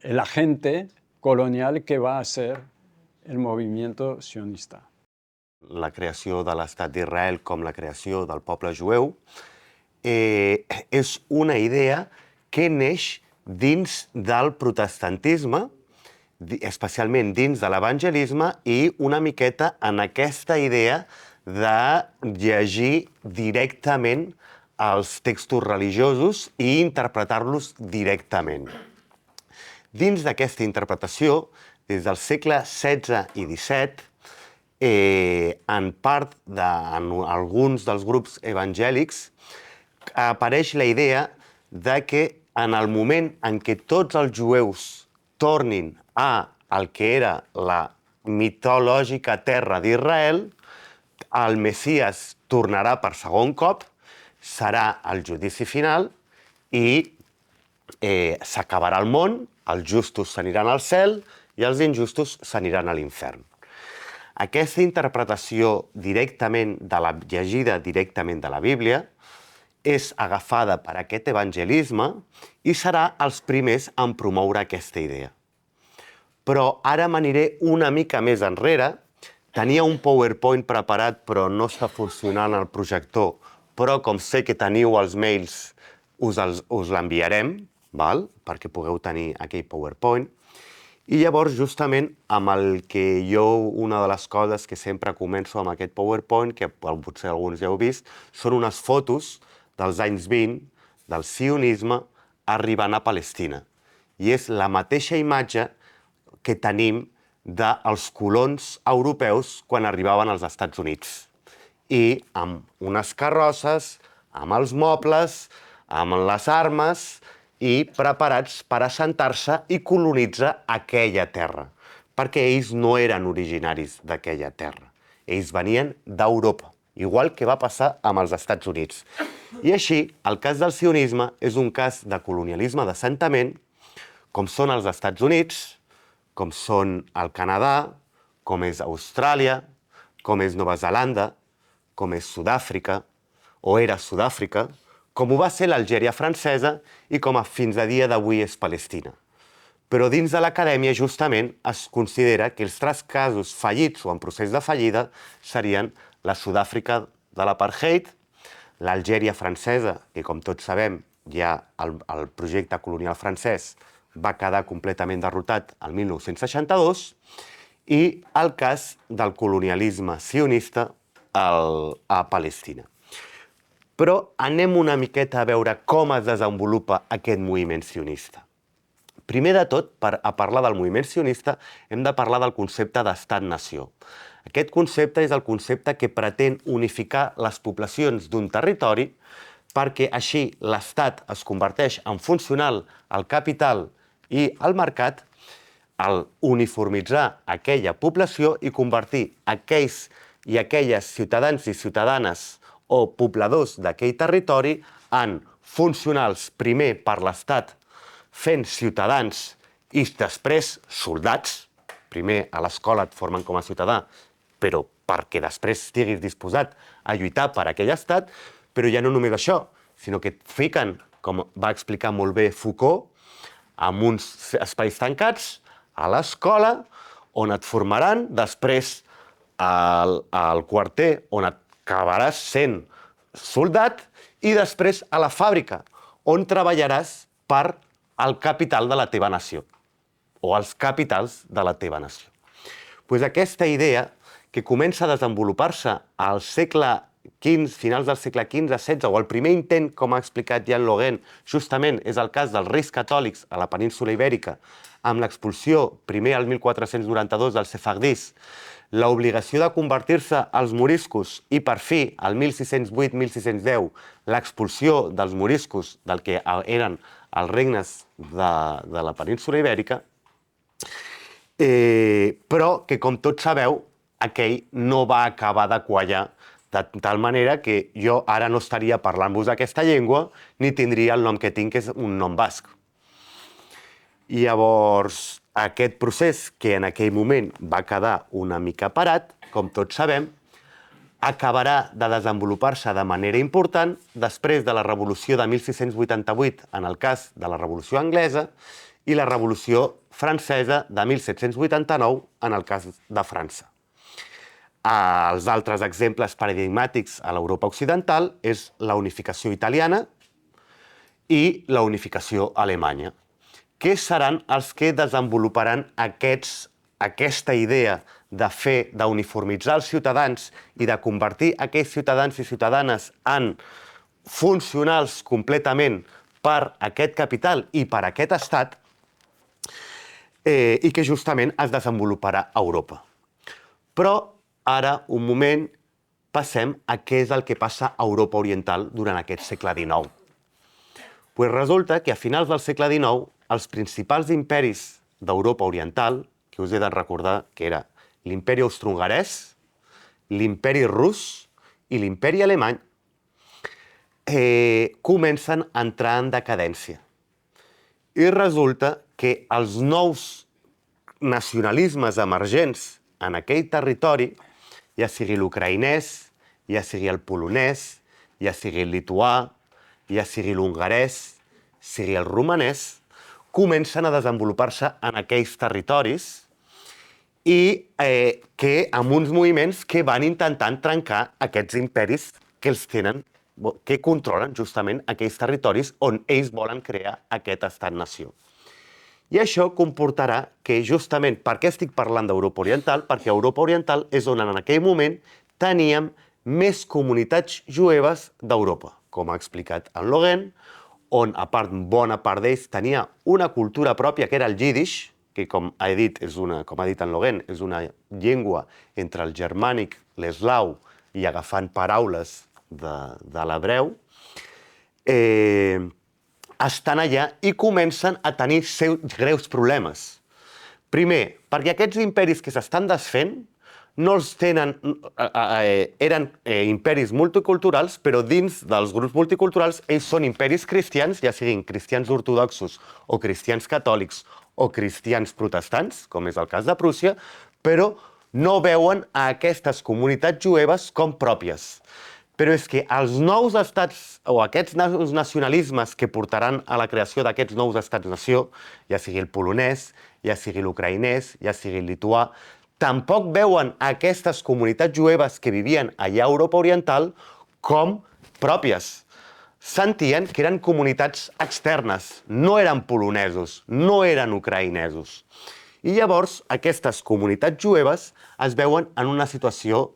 Speaker 1: el agente colonial que va a ser el movimiento sionista.
Speaker 2: La creació de l'Estat d'Israel com la creació del poble jueu és una idea que neix dins del protestantisme, especialment dins de l'evangelisme, i una miqueta en aquesta idea de llegir directament els textos religiosos i interpretar-los directament. Dins d'aquesta interpretació, des del segle XVI i XVII, en alguns dels grups evangèlics, apareix la idea de que en el moment en què tots els jueus tornin al que era la mitològica terra d'Israel, el Messies tornarà per segon cop, serà el judici final i s'acabarà el món, els justos s'aniran al cel i els injustos s'aniran a l'infern. Aquesta interpretació llegida directament de la Bíblia és agafada per aquest evangelisme i serà els primers en promoure aquesta idea. Però ara m'aniré una mica més enrere. Tenia un PowerPoint preparat, però no està funcionant el projector, però com sé que teniu els mails, us l'enviarem, perquè pugueu tenir aquell PowerPoint. I llavors, justament, amb el que una de les coses que sempre començo amb aquest PowerPoint, que potser alguns ja heu vist, són unes fotos dels anys 20 del sionisme arribant a Palestina. I és la mateixa imatge que tenim dels colons europeus quan arribaven als Estats Units. I amb unes carrosses, amb els mobles, amb les armes i preparats per assentar-se i colonitzar aquella terra, perquè ells no eren originaris d'aquella terra. Ells venien d'Europa, igual que va passar amb els Estats Units. I així, el cas del sionisme és un cas de colonialisme d'assentament, com són els Estats Units, com són el Canadà, com és Austràlia, com és Nova Zelanda, com és Sud-àfrica, o era Sud-àfrica, com ho va ser l'Algèria francesa i com fins a dia d'avui és Palestina. Però dins de l'acadèmia, justament, es considera que els tres casos fallits o en procés de fallida serien la Sud-àfrica de l'apartheid, l'Algèria francesa, que com tots sabem ja el projecte colonial francès va quedar completament derrotat el 1962, i el cas del colonialisme sionista a Palestina. Però anem una miqueta a veure com es desenvolupa aquest moviment sionista. Primer de tot, a parlar del moviment sionista, hem de parlar del concepte d'estat-nació. Aquest concepte és el concepte que pretén unificar les poblacions d'un territori perquè així l'estat es converteix en funcional al capital i al mercat al uniformitzar aquella població i convertir aquells i aquelles ciutadans i ciutadanes o pobladors d'aquell territori en funcionals primer per l'Estat fent ciutadans i després soldats. Primer a l'escola et formen com a ciutadà, però perquè després estiguis disposat a lluitar per aquell estat, però ja no només això, sinó que et fiquen, com va explicar molt bé Foucault, en uns espais tancats, a l'escola, on et formaran, després al quarter, on acabaràs sent soldat, i després a la fàbrica, on treballaràs per al capital de la teva nació, o els capitals de la teva nació. Pues aquesta idea, que comença a desenvolupar-se al segle XV, finals del segle XV-XVI, o el primer intent, com ha explicat Jean Logan, justament és el cas dels reis catòlics a la península Ibèrica, amb l'expulsió, primer al 1492, dels sefardís, l'obligació de convertir-se als moriscos i, per fi, al 1608-1610, l'expulsió dels moriscos del que eren els regnes de la península Ibèrica, però que, com tots sabeu, aquell no va acabar de quallar de tal manera que jo ara no estaria parlant-vos aquesta llengua ni tindria el nom que tinc, que és un nom basc. I llavors, aquest procés, que en aquell moment va quedar una mica parat, com tots sabem, acabarà de desenvolupar-se de manera important després de la Revolució de 1688, en el cas de la Revolució Anglesa, i la Revolució Francesa de 1789, en el cas de França. Els altres exemples paradigmàtics a l'Europa occidental és la unificació italiana i la unificació alemanya, que seran els que desenvoluparan aquesta idea d'uniformitzar els ciutadans i de convertir aquells ciutadans i ciutadanes en funcionals completament per aquest capital i per aquest estat, i que justament es desenvoluparà a Europa. Però ara, un moment, passem a què és el que passa a Europa Oriental durant aquest segle XIX. Pues resulta que a finals del segle XIX els principals imperis d'Europa Oriental, que us he de recordar que era l'imperi austro-hongarès, l'imperi rus i l'imperi alemany, comencen a entrar en decadència. I resulta que els nous nacionalismes emergents en aquell territori, ja sigui l'ucraïnès, ja sigui el polonès, ja sigui el lituà, ja sigui l'hongarès, sigui el romanès, comencen a desenvolupar-se en aquells territoris i que amb uns moviments que van intentant trencar aquests imperis que els tenen, que controlen justament aquells territoris on ells volen crear aquest estat-nació. I això comportarà que justament, per què estic parlant d'Europa Oriental? Perquè a Europa Oriental és on en aquell moment teníem més comunitats jueves d'Europa, com ha explicat en Logan, on bona part d'ells tenia una cultura pròpia, que era el Yiddish, que, com ha dit en Logan, és una llengua entre el germànic, l'eslau i agafant paraules de l'hebreu, estan allà i comencen a tenir greus problemes. Primer, perquè aquests imperis que s'estan desfent no els tenen, eren imperis multiculturals, però dins dels grups multiculturals ells són imperis cristians, ja siguin cristians ortodoxos o cristians catòlics o cristians protestants, com és el cas de Prússia, però no veuen a aquestes comunitats jueves com pròpies. Però és que els nous estats, o aquests nous nacionalismes que portaran a la creació d'aquests nous estats-nació, ja sigui el polonès, ja sigui l'ucraïnès, ja sigui el lituà, tampoc veuen aquestes comunitats jueves que vivien allà a Europa Oriental com pròpies. Sentien que eren comunitats externes, no eren polonesos, no eren ucraïnesos. I llavors aquestes comunitats jueves es veuen en una situació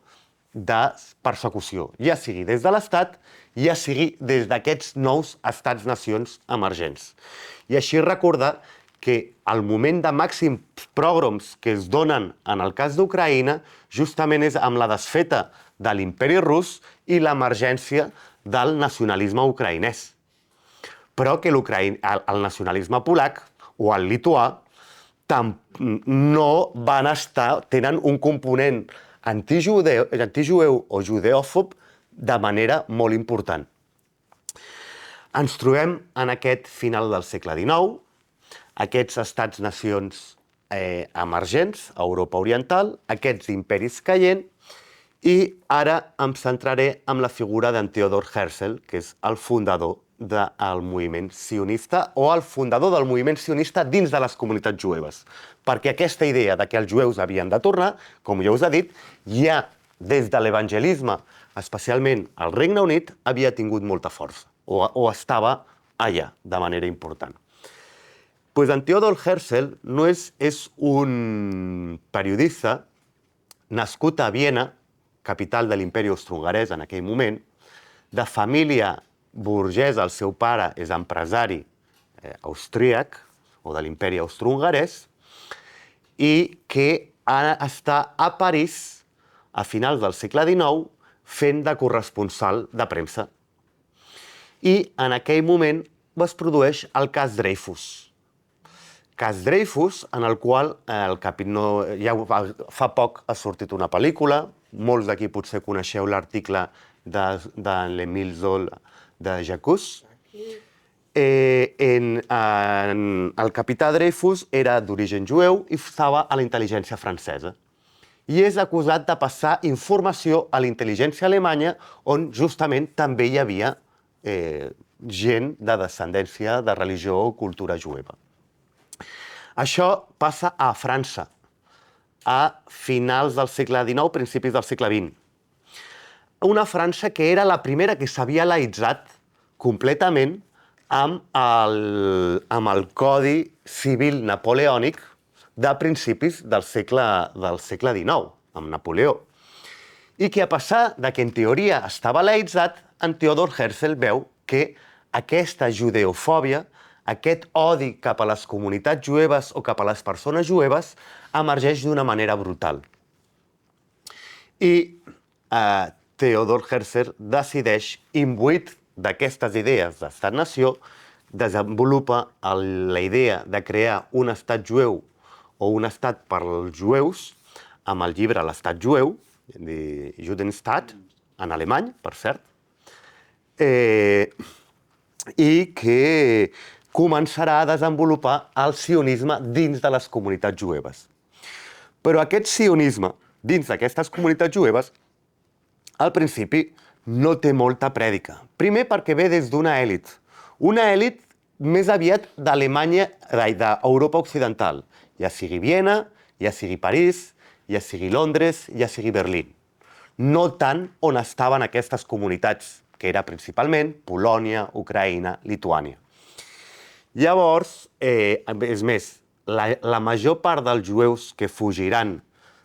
Speaker 2: de persecució, ja sigui des de l'Estat, ja sigui des d'aquests nous estats-nacions emergents. I així recordar que el moment de màxims pògroms que es donen en el cas d'Ucraïna justament és amb la desfeta de l'imperi rus i l'emergència del nacionalisme ucraïnès. Però que el nacionalisme polac o el lituà no van estar, tenen un component antijueu o judeòfob de manera molt important. Ens trobem en aquest final del segle XIX, aquests estats-nacions emergents a Europa Oriental, aquests imperis caient, i ara em centraré en la figura d'en Theodor Herzl, que és el fundador del moviment sionista o el fundador del moviment sionista dins de les comunitats jueves. Perquè aquesta idea de que els jueus havien de tornar, com ja us he dit, ja des de l'evangelisme, especialment al Regne Unit, havia tingut molta força o estava allà de manera important. Pues en Theodor Herzl és un periodista nascut a Viena, capital de l'imperi austrohongarès en aquell moment, de família burgesa, el seu pare és empresari austríac o de l'imperi austrohongarès, i que està a París a finals del segle XIX fent de corresponsal de premsa. I en aquell moment es produeix el cas Dreyfus. Cas Dreyfus, en el qual ja fa poc ha sortit una pel·lícula, molts d'aquí potser coneixeu l'article de l'Émile Zola de Jacques. El capità Dreyfus era d'origen jueu i estava a la intel·ligència francesa. I és acusat de passar informació a la intel·ligència alemanya, on justament també hi havia gent de descendència de religió o cultura jueva. Això passa a França, a finals del segle XIX, principis del segle XX. Una França que era la primera que s'havia laïtzat completament amb el Codi Civil napoleònic de principis del segle XIX, amb Napoleó. I que a pesar de que en teoria estava laïtzat, en Theodor Herzl veu que aquesta judeofòbia, aquest odi cap a les comunitats jueves o cap a les persones jueves, emergeix d'una manera brutal. I Theodor Herzl decideix, imbuït d'aquestes idees d'estat-nació, desenvolupa la idea de crear un estat jueu o un estat per als jueus, amb el llibre L'estat jueu, de Judenstaat, en alemany, per cert, i que començarà a desenvolupar el sionisme dins de les comunitats jueves. Però aquest sionisme dins d'aquestes comunitats jueves, al principi, no té molta prèdica. Primer perquè ve des d'una èlit. Una èlit més aviat d'Alemanya, d'Europa Occidental. Ja sigui Viena, ja sigui París, ja sigui Londres, ja sigui Berlín. No tant on estaven aquestes comunitats, que era principalment Polònia, Ucraïna, Lituània. Llavors, és més, la major part dels jueus que fugiran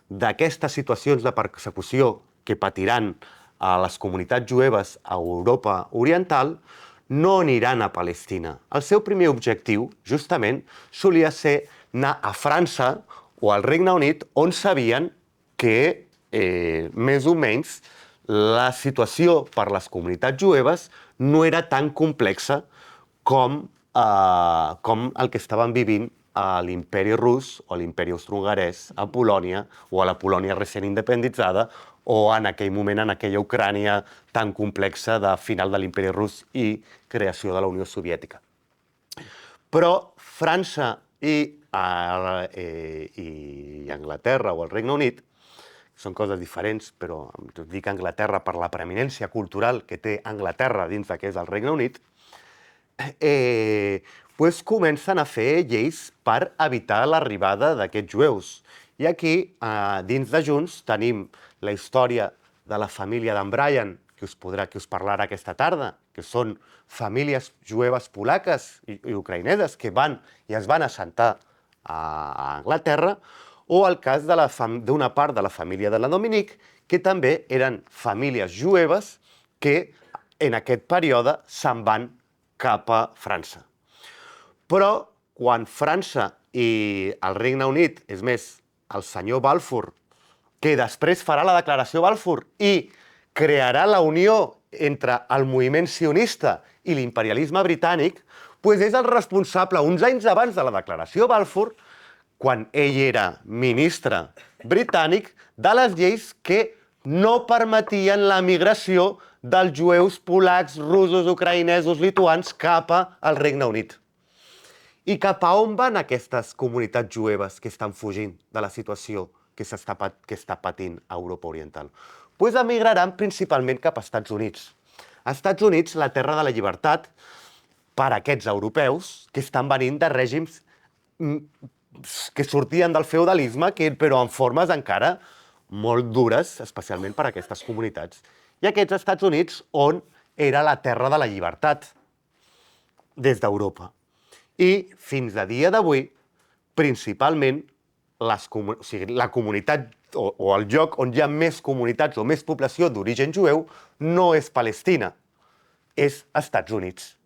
Speaker 2: d'aquestes situacions de persecució que patiran a les comunitats jueves a Europa Oriental no aniran a Palestina. El seu primer objectiu, justament, solia ser anar a França o al Regne Unit, on sabien que, més o menys, la situació per les comunitats jueves no era tan complexa com el que estaven vivint a l'imperi rus o a l'imperi austrohongarès, a Polònia o a la Polònia recent independitzada o en aquell moment en aquella Ucrània tan complexa de final de l'imperi rus i creació de la Unió Soviètica. Però França i Anglaterra o el Regne Unit, són coses diferents, però dic Anglaterra per la preeminència cultural que té Anglaterra dins del que és el Regne Unit, comencen a fer lleis per evitar l'arribada d'aquests jueus. I aquí, dins de Junts, tenim la història de la família d'en Brian, que us parlarà aquesta tarda, que són famílies jueves polaques i ucraïneses que van i es van assentar a Anglaterra, o el cas d'una part de la família de la Dominique, que també eren famílies jueves que en aquest període se'n van cap a França. Però quan França i el Regne Unit, és més, el senyor Balfour, que després farà la declaració Balfour i crearà la unió entre el moviment sionista i l'imperialisme britànic, doncs és el responsable, uns anys abans de la declaració Balfour, quan ell era ministre britànic, de les lleis que no permetien la migració dels jueus polacs, russos, ucraïnesos, lituans cap al Regne Unit. I cap a on van aquestes comunitats jueves que estan fugint de la situació que està patint a Europa Oriental? Doncs emigraran principalment cap als Estats Units. Als Estats Units, la terra de la llibertat per a aquests europeus que estan venint de règims que sortien del feudalisme, però en formes encara molt dures, especialment per a aquestes comunitats. I aquests Estats Units on era la terra de la llibertat des d'Europa. I fins a dia d'avui, principalment, la comunitat o el lloc on hi ha més comunitats o més població d'origen jueu no és Palestina, és Estats Units.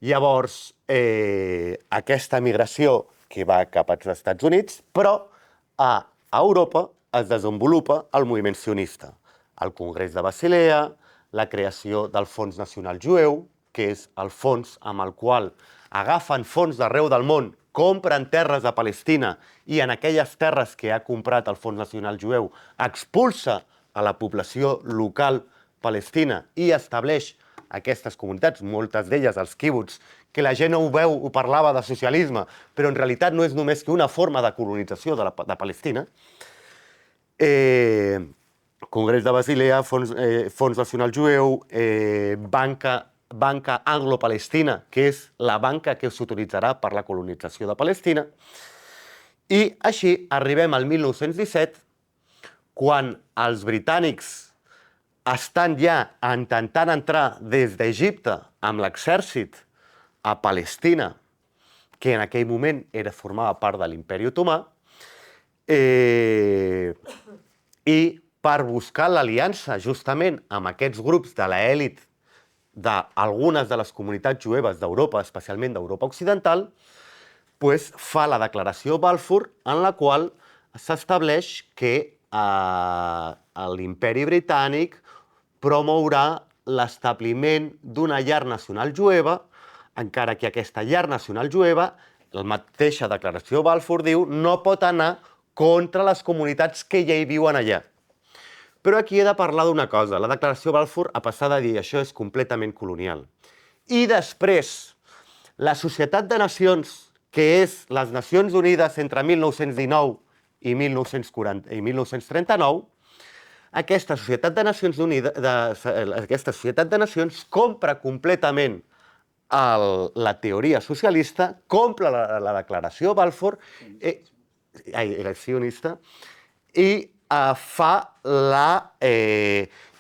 Speaker 2: Llavors, aquesta migració que va cap als Estats Units, però a Europa es desenvolupa el moviment sionista. El Congrés de Basilea, la creació del Fons Nacional Jueu, que és el fons amb el qual agafen fons d'arreu del món, compren terres a Palestina i en aquelles terres que ha comprat el Fons Nacional Jueu expulsa a la població local palestina i estableix aquestes comunitats, moltes d'elles els quibuts, que la gent no ho veu, ho parlava de socialisme, però en realitat no és només que una forma de colonització de Palestina. Congrés de Basilea, Fons Nacional Jueu, Banca Anglo-Palestina, que és la banca que s'utilitzarà per la colonització de Palestina. I així arribem al 1917, quan els britànics estan ja intentant entrar des d'Egipte amb l'exèrcit a Palestina, que en aquell moment formava part de l'Imperi Otomà, i per buscar l'aliança justament amb aquests grups de l'elit d'algunes de les comunitats jueves d'Europa, especialment d'Europa Occidental, fa la declaració Balfour, en la qual s'estableix que l'Imperi Britànic promourà l'establiment d'una llar nacional jueva, encara que aquesta llar nacional jueva, la mateixa declaració Balfour diu, no pot anar contra les comunitats que ja hi viuen allà. Però aquí he de parlar d'una cosa. La declaració Balfour, a passar de dir això, és completament colonial. I després, la Societat de Nacions, que és les Nacions Unides entre 1919 i 1939, aquesta Societat de Nacions compra completament la teoria socialista, compra la declaració Balfour, la sionista, i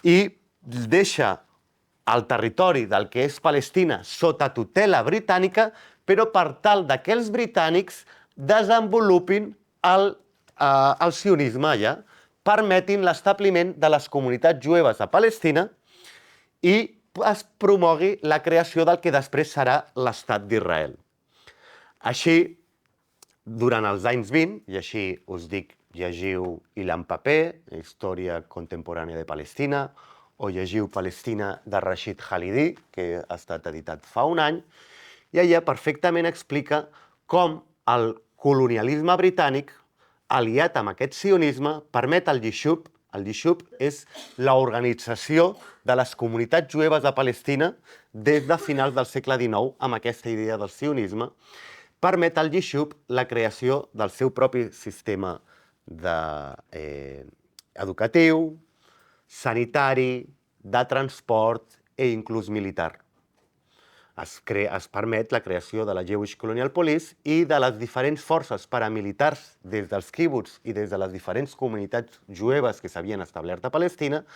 Speaker 2: i deixa el territori del que és Palestina sota tutela britànica, però per tal que els britànics desenvolupin el sionisme allà, permetin l'establiment de les comunitats jueves a Palestina i es promogui la creació del que després serà l'Estat d'Israel. Així, durant els anys 20, i així us dic, llegiu Ilan Pappé, Història contemporània de Palestina, o llegiu Palestina de Rashid Khalidi, que ha estat editat fa un any, i allà perfectament explica com el colonialisme britànic, aliat amb aquest sionisme, permet el Yishub. El Yishub és l'organització de les comunitats jueves a Palestina des de finals del segle XIX, amb aquesta idea del sionisme, permet al Yishub la creació del seu propi sistema educatiu, sanitari, de transport i inclús militar. Es permet la creació de la Jewish Colonial Police i de les diferents forces paramilitars des dels quibuts i des de les diferents comunitats jueves que s'havien establert a Palestina,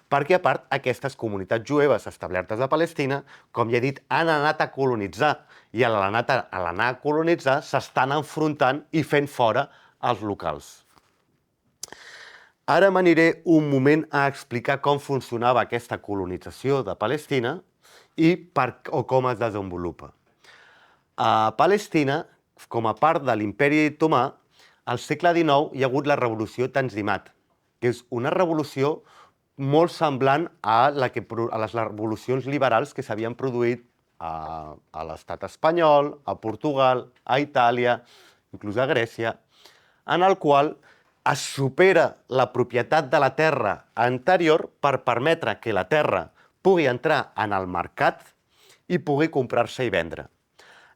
Speaker 2: perquè, a part, aquestes comunitats jueves establertes a Palestina, com ja he dit, han anat a colonitzar, i a l'anar a colonitzar s'estan enfrontant i fent fora els locals. Ara m'aniré un moment a explicar com funcionava aquesta colonització de Palestina o com es desenvolupa. A Palestina, com a part de l'Imperi Otomà, al segle XIX hi ha hagut la Revolució Tanzimat, que és una revolució molt semblant a les revolucions liberals que s'havien produït a l'estat espanyol, a Portugal, a Itàlia, inclús a Grècia, en el qual es supera la propietat de la terra anterior per permetre que la terra pugui entrar en el mercat i pugui comprar-se i vendre.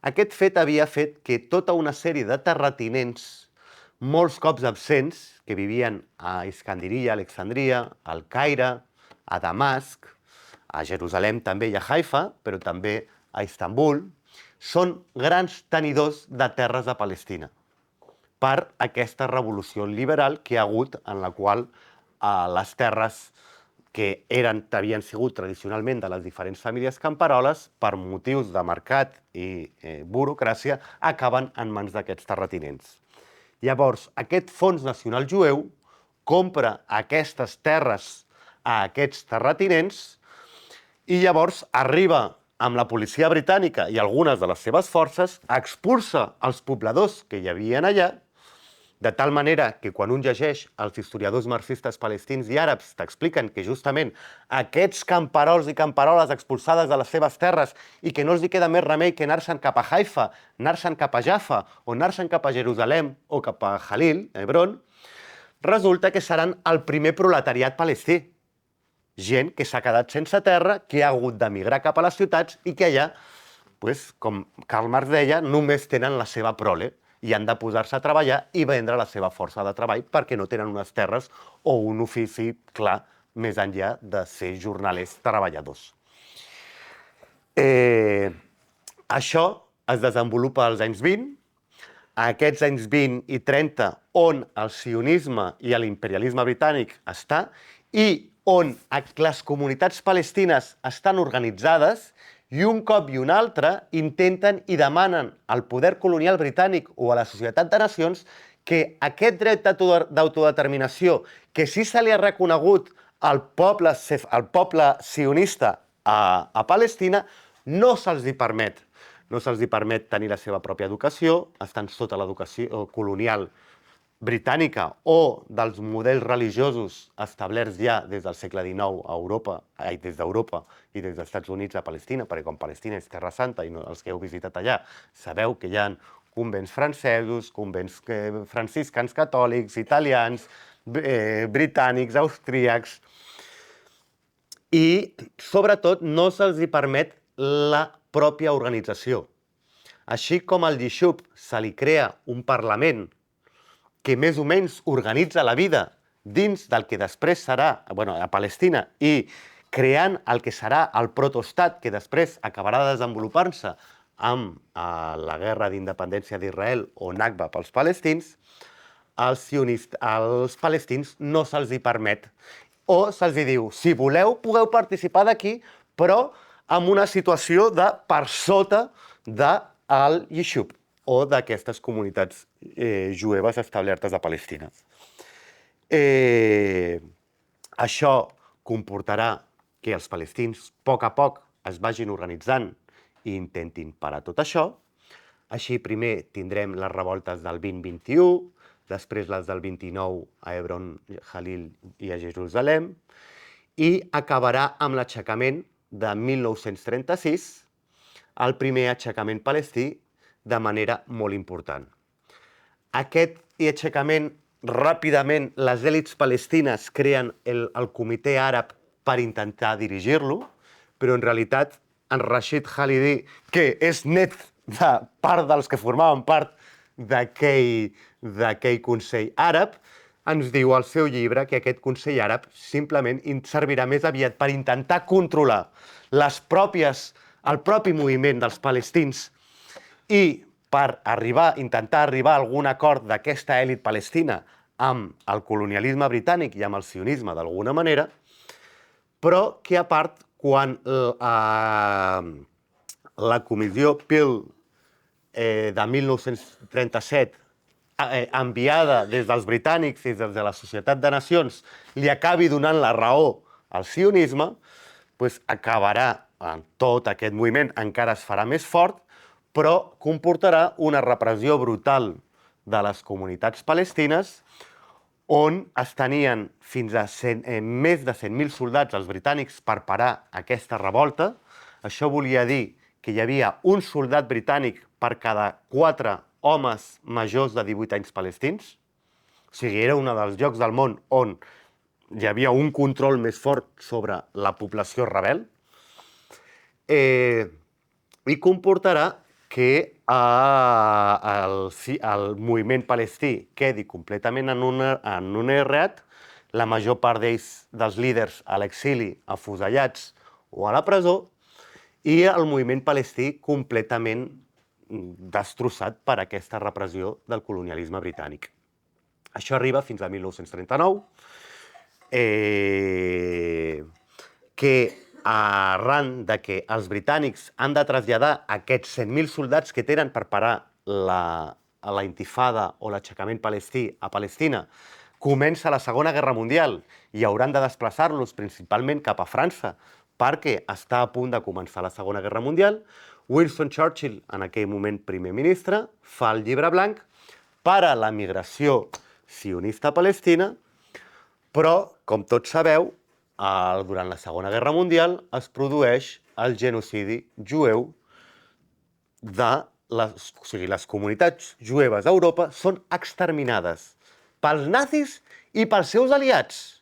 Speaker 2: Aquest fet havia fet que tota una sèrie de terratinents, molts cops absents, que vivien a Iscandiria, Alexandria, al Caire, a Damasc, a Jerusalem també i a Haifa, però també a Istanbul, són grans tenidors de terres a Palestina per aquesta revolució liberal que hi ha hagut en la qual les terres que havien sigut tradicionalment de les diferents famílies camperoles, per motius de mercat i burocràcia, acaben en mans d'aquests terratinents. Llavors, aquest Fons Nacional Jueu compra aquestes terres a aquests terratinents i llavors arriba amb la policia britànica i algunes de les seves forces, expulsa els pobladors que hi havien allà, de tal manera que quan un llegeix els historiadors marxistes palestins i àrabs t'expliquen que justament aquests camperols i camperoles expulsades de les seves terres i que no els hi queda més remei que anar-se'n cap a Haifa, anar-se'n cap a Jaffa o anar-se'n cap a Jerusalem o cap a Jalil, Hebron, resulta que seran el primer proletariat palestí. Gent que s'ha quedat sense terra, que ha hagut d'emigrar cap a les ciutats i que allà, com Karl Marx deia, només tenen la seva prole i han de posar-se a treballar i vendre la seva força de treball perquè no tenen unes terres o un ofici clar més enllà de ser jornalers treballadors. Això es desenvolupa als anys 20, a aquests anys 20 i 30 on el sionisme i l'imperialisme britànic està i on les comunitats palestines estan organitzades i un cop i un altre intenten i demanen al poder colonial britànic o a la Societat de Nacions que aquest dret d'autodeterminació, que sí se li ha reconegut al poble sionista a Palestina, no se'ls hi permet. No se'ls hi permet tenir la seva pròpia educació, estan sota l'educació colonial britànica o dels models religiosos establerts ja des del segle XIX a Europa, des d'Europa i des dels Estats Units a Palestina, perquè com Palestina és Terra Santa i els que heu visitat allà sabeu que hi ha convents francesos, convents franciscans catòlics, italians, britànics, austríacs, i sobretot no se'ls hi permet la pròpia organització. Així com al Yixub se li crea un parlament que més o menys organitza la vida dins del que després serà a Palestina i creant el que serà el protoestat que després acabarà de desenvolupar-se amb la guerra d'independència d'Israel o Nakba pels palestins, als palestins no se'ls hi permet o se'ls hi diu, si voleu podeu participar d'aquí, però en una situació de per sota del Yixub o d'aquestes comunitats jueves establertes a Palestina. Això comportarà que els palestins a poc es vagin organitzant i intentin parar tot això. Així primer tindrem les revoltes del 20-21, després les del 29 a Hebron, Jalil i a Jerusalem, i acabarà amb l'aixecament de 1936, el primer aixecament palestí de manera molt important. Aquest aixecament, ràpidament, les èlits palestines creen el comitè àrab per intentar dirigir-lo, però en realitat en Rashid Khalidi, que és net de part dels que formaven part d'aquell Consell Àrab, ens diu al seu llibre que aquest Consell Àrab simplement servirà més aviat per intentar controlar el propi moviment dels palestins i per intentar arribar a algun acord d'aquesta èlit palestina amb el colonialisme britànic i amb el sionisme d'alguna manera, però que a part, quan la comissió Peel de 1937 enviada des dels britànics i des de la Societat de Nacions li acabi donant la raó al sionisme, doncs acabarà tot aquest moviment, encara es farà més fort, però comportarà una repressió brutal de les comunitats palestines, on es tenien fins a més de 100.000 soldats els britànics per parar aquesta revolta. Això volia dir que hi havia un soldat britànic per cada 4 homes majors de 18 anys palestins. O sigui, era un dels llocs del món on hi havia un control més fort sobre la població rebel. I comportarà que el moviment palestí quedi completament en un errat, la major part d'ells, dels líders, a l'exili, afusellats o a la presó, i el moviment palestí completament destrossat per aquesta repressió del colonialisme britànic. Això arriba fins a 1939, que arran de que els britànics han de traslladar aquests 100.000 soldats que tenen per parar la intifada o l'aixecament palestí a Palestina, comença la Segona Guerra Mundial i hauran de desplaçar-los principalment cap a França perquè està a punt de començar la Segona Guerra Mundial. Winston Churchill, en aquell moment primer ministre, fa el llibre blanc per a la migració sionista palestina, però, com tots sabeu, durant la Segona Guerra Mundial es produeix el genocidi jueu o sigui, les comunitats jueves a Europa són exterminades pels nazis i pels seus aliats,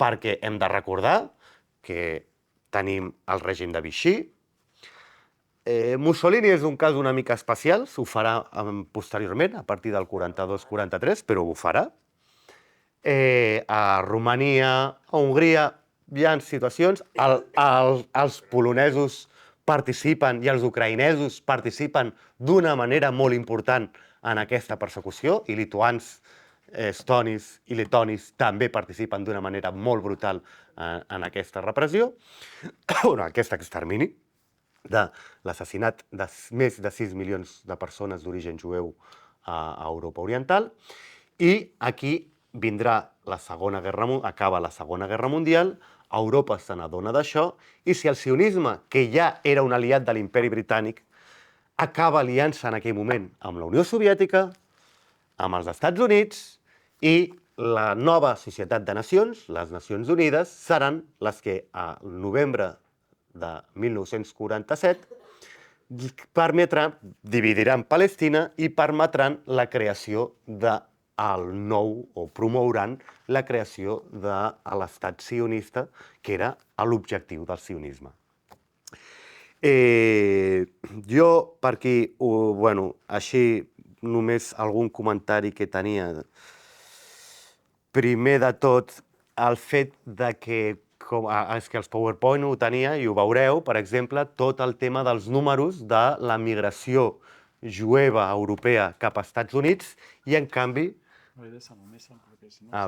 Speaker 2: perquè hem de recordar que tenim el règim de Vichy. Mussolini és un cas una mica especial, s'ho farà posteriorment, a partir del 42-43, però ho farà. A Romania, a Hongria, hi ha situacions, els polonesos participen i els ucraïnesos participen d'una manera molt important en aquesta persecució, i lituans, estonis i letonis també participen d'una manera molt brutal en aquesta repressió, en aquest extermini de l'assassinat de més de 6 milions de persones d'origen jueu a Europa Oriental. I aquí vindrà la Segona Guerra Mundial, acaba la Segona Guerra Mundial, Europa se n'adona d'això, i si el sionisme, que ja era un aliat de l'imperi britànic, acaba aliant-se en aquell moment amb la Unió Soviètica, amb els Estats Units, i la nova Societat de Nacions, les Nacions Unides, seran les que a novembre de 1947 dividiran Palestina i permetran la creació del nou, o promouran la creació de l'estat sionista, que era l'objectiu del sionisme. Jo, per aquí, així només algun comentari que tenia. Primer de tot, el fet de que, és que els PowerPoint ho tenia, i ho veureu, per exemple, tot el tema dels números de la migració jueva europea cap als Estats Units, i en canvi...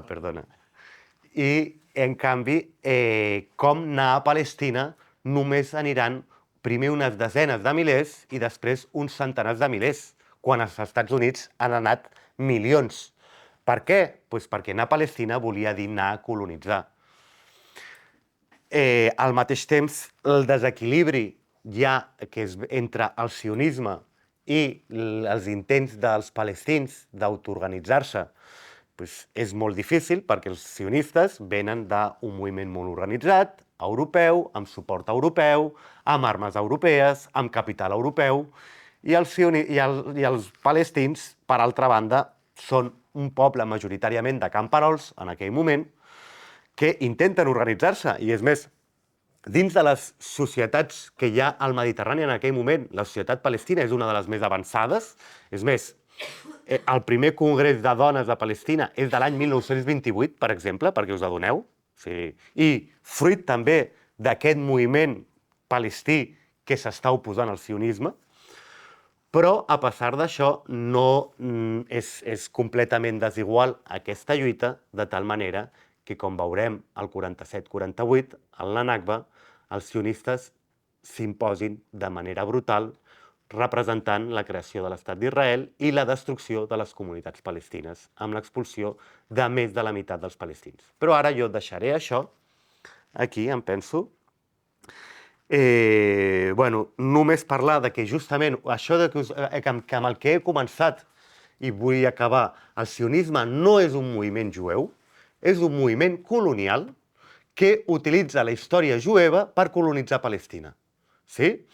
Speaker 2: perdona. I, en canvi, com anar a Palestina només aniran primer unes desenes de milers i després uns centenars de milers, quan als Estats Units han anat milions. Per què? Doncs perquè anar a Palestina volia dir anar a colonitzar. Al mateix temps, el desequilibri que és entre el sionisme i els intents dels palestins d'autoorganitzar-se és molt difícil, perquè els sionistes venen d'un moviment molt organitzat, europeu, amb suport europeu, amb armes europees, amb capital europeu, i els palestins, per altra banda, són un poble majoritàriament de camperols, en aquell moment, que intenten organitzar-se. I és més, dins de les societats que hi ha al Mediterrani en aquell moment, la societat palestina és una de les més avançades. És més, el primer congrés de dones de Palestina és de l'any 1928, per exemple, perquè us adoneu. I fruit també d'aquest moviment palestí que s'està oposant al sionisme. Però, a pesar d'això, no és completament desigual aquesta lluita, de tal manera que, com veurem, al 47-48, en la Nakba, els sionistes s'imposin de manera brutal representant la creació de l'Estat d'Israel i la destrucció de les comunitats palestines, amb l'expulsió de més de la meitat dels palestins. Però ara jo deixaré això, aquí em penso. Només parlar de que justament això que amb el que he començat i vull acabar, el sionisme no és un moviment jueu, és un moviment colonial que utilitza la història jueva per colonitzar Palestina. Sí?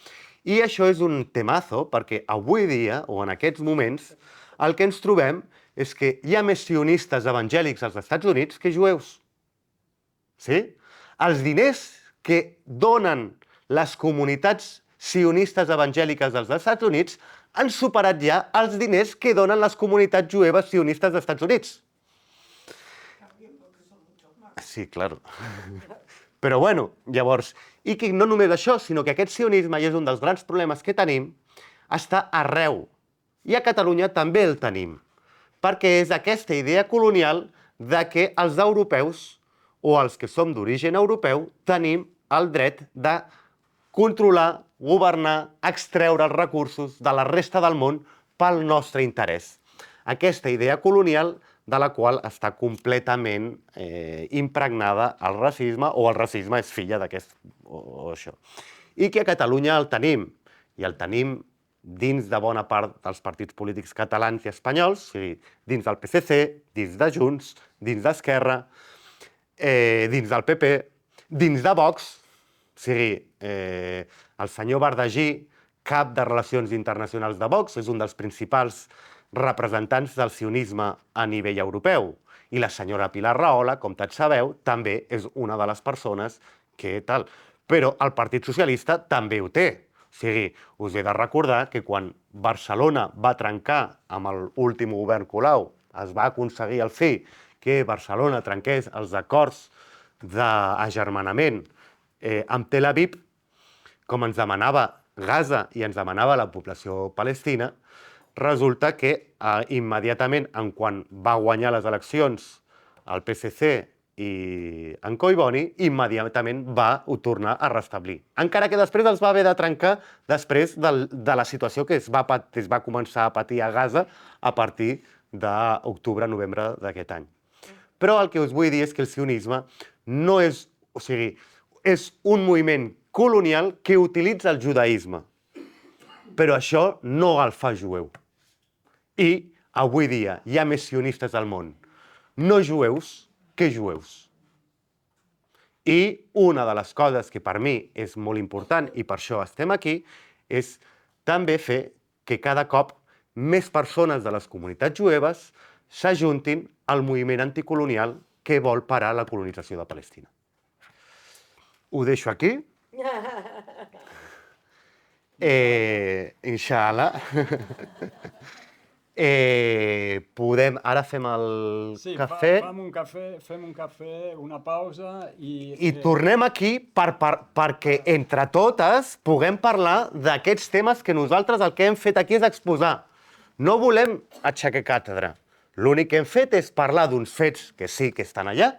Speaker 2: I això és un temazo perquè avui dia, o en aquests moments, el que ens trobem és que hi ha més sionistes evangèlics als Estats Units que jueus. Sí? Els diners que donen les comunitats sionistes evangèliques dels Estats Units han superat ja els diners que donen les comunitats jueves sionistes dels Estats Units. Sí, claro. Però bueno, llavors, i que no només això, sinó que aquest sionisme, i és un dels grans problemes que tenim, està arreu. I a Catalunya també el tenim, perquè és aquesta idea colonial de que els europeus, o els que som d'origen europeu, tenim el dret de controlar, governar, extreure els recursos de la resta del món pel nostre interès. Aquesta idea colonial de la qual està completament impregnada el racisme, o el racisme és filla d'aquest o això. I que a Catalunya el tenim, i el tenim dins de bona part dels partits polítics catalans i espanyols, o sigui, dins del PSC, dins de Junts, dins d'Esquerra, dins del PP, dins de Vox, o sigui, el senyor Bardagí, cap de Relacions Internacionals de Vox, és un dels principals representants del sionisme a nivell europeu. I la senyora Pilar Rahola, com tots sabeu, també és una de les persones que tal. Però el Partit Socialista també ho té. O sigui, us he de recordar que quan Barcelona va trencar amb l'últim govern Colau, es va aconseguir al fi que Barcelona trenqués els acords d'agermanament amb Tel Aviv, com ens demanava Gaza i ens demanava la població palestina, resulta que immediatament, en quan va guanyar les eleccions el PSC i en Collboni, immediatament va tornar a restablir. Encara que després els va haver de trencar després de la situació que es va començar a patir a Gaza a partir d'octubre-novembre d'aquest any. Però el que us vull dir és que el sionisme no és... O sigui, és un moviment colonial que utilitza el judaïsme. Però això no el fa jueu. I avui dia hi ha més sionistes al món no jueus que jueus. I una de les coses que per mi és molt important, i per això estem aquí, és també fer que cada cop més persones de les comunitats jueves s'ajuntin al moviment anticolonial que vol parar la colonització de Palestina. Ho deixo aquí. Inshallah. Ara fem el cafè.
Speaker 1: Fem un cafè, una pausa
Speaker 2: i tornem aquí perquè entre totes puguem parlar d'aquests temes que nosaltres el que hem fet aquí és exposar. No volem aixecar càtedra. L'únic que hem fet és parlar d'uns fets que sí que estan allà.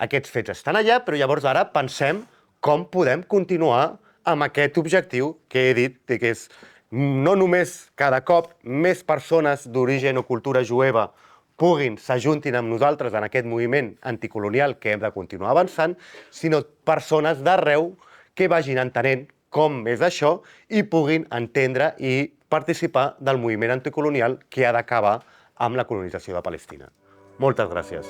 Speaker 2: Aquests fets estan allà, però llavors ara pensem com podem continuar amb aquest objectiu que he dit, que és no només cada cop més persones d'origen o cultura jueva s'ajuntin amb nosaltres en aquest moviment anticolonial que hem de continuar avançant, sinó persones d'arreu que vagin entenent com és això i puguin entendre i participar del moviment anticolonial que ha d'acabar amb la colonització de Palestina. Moltes gràcies.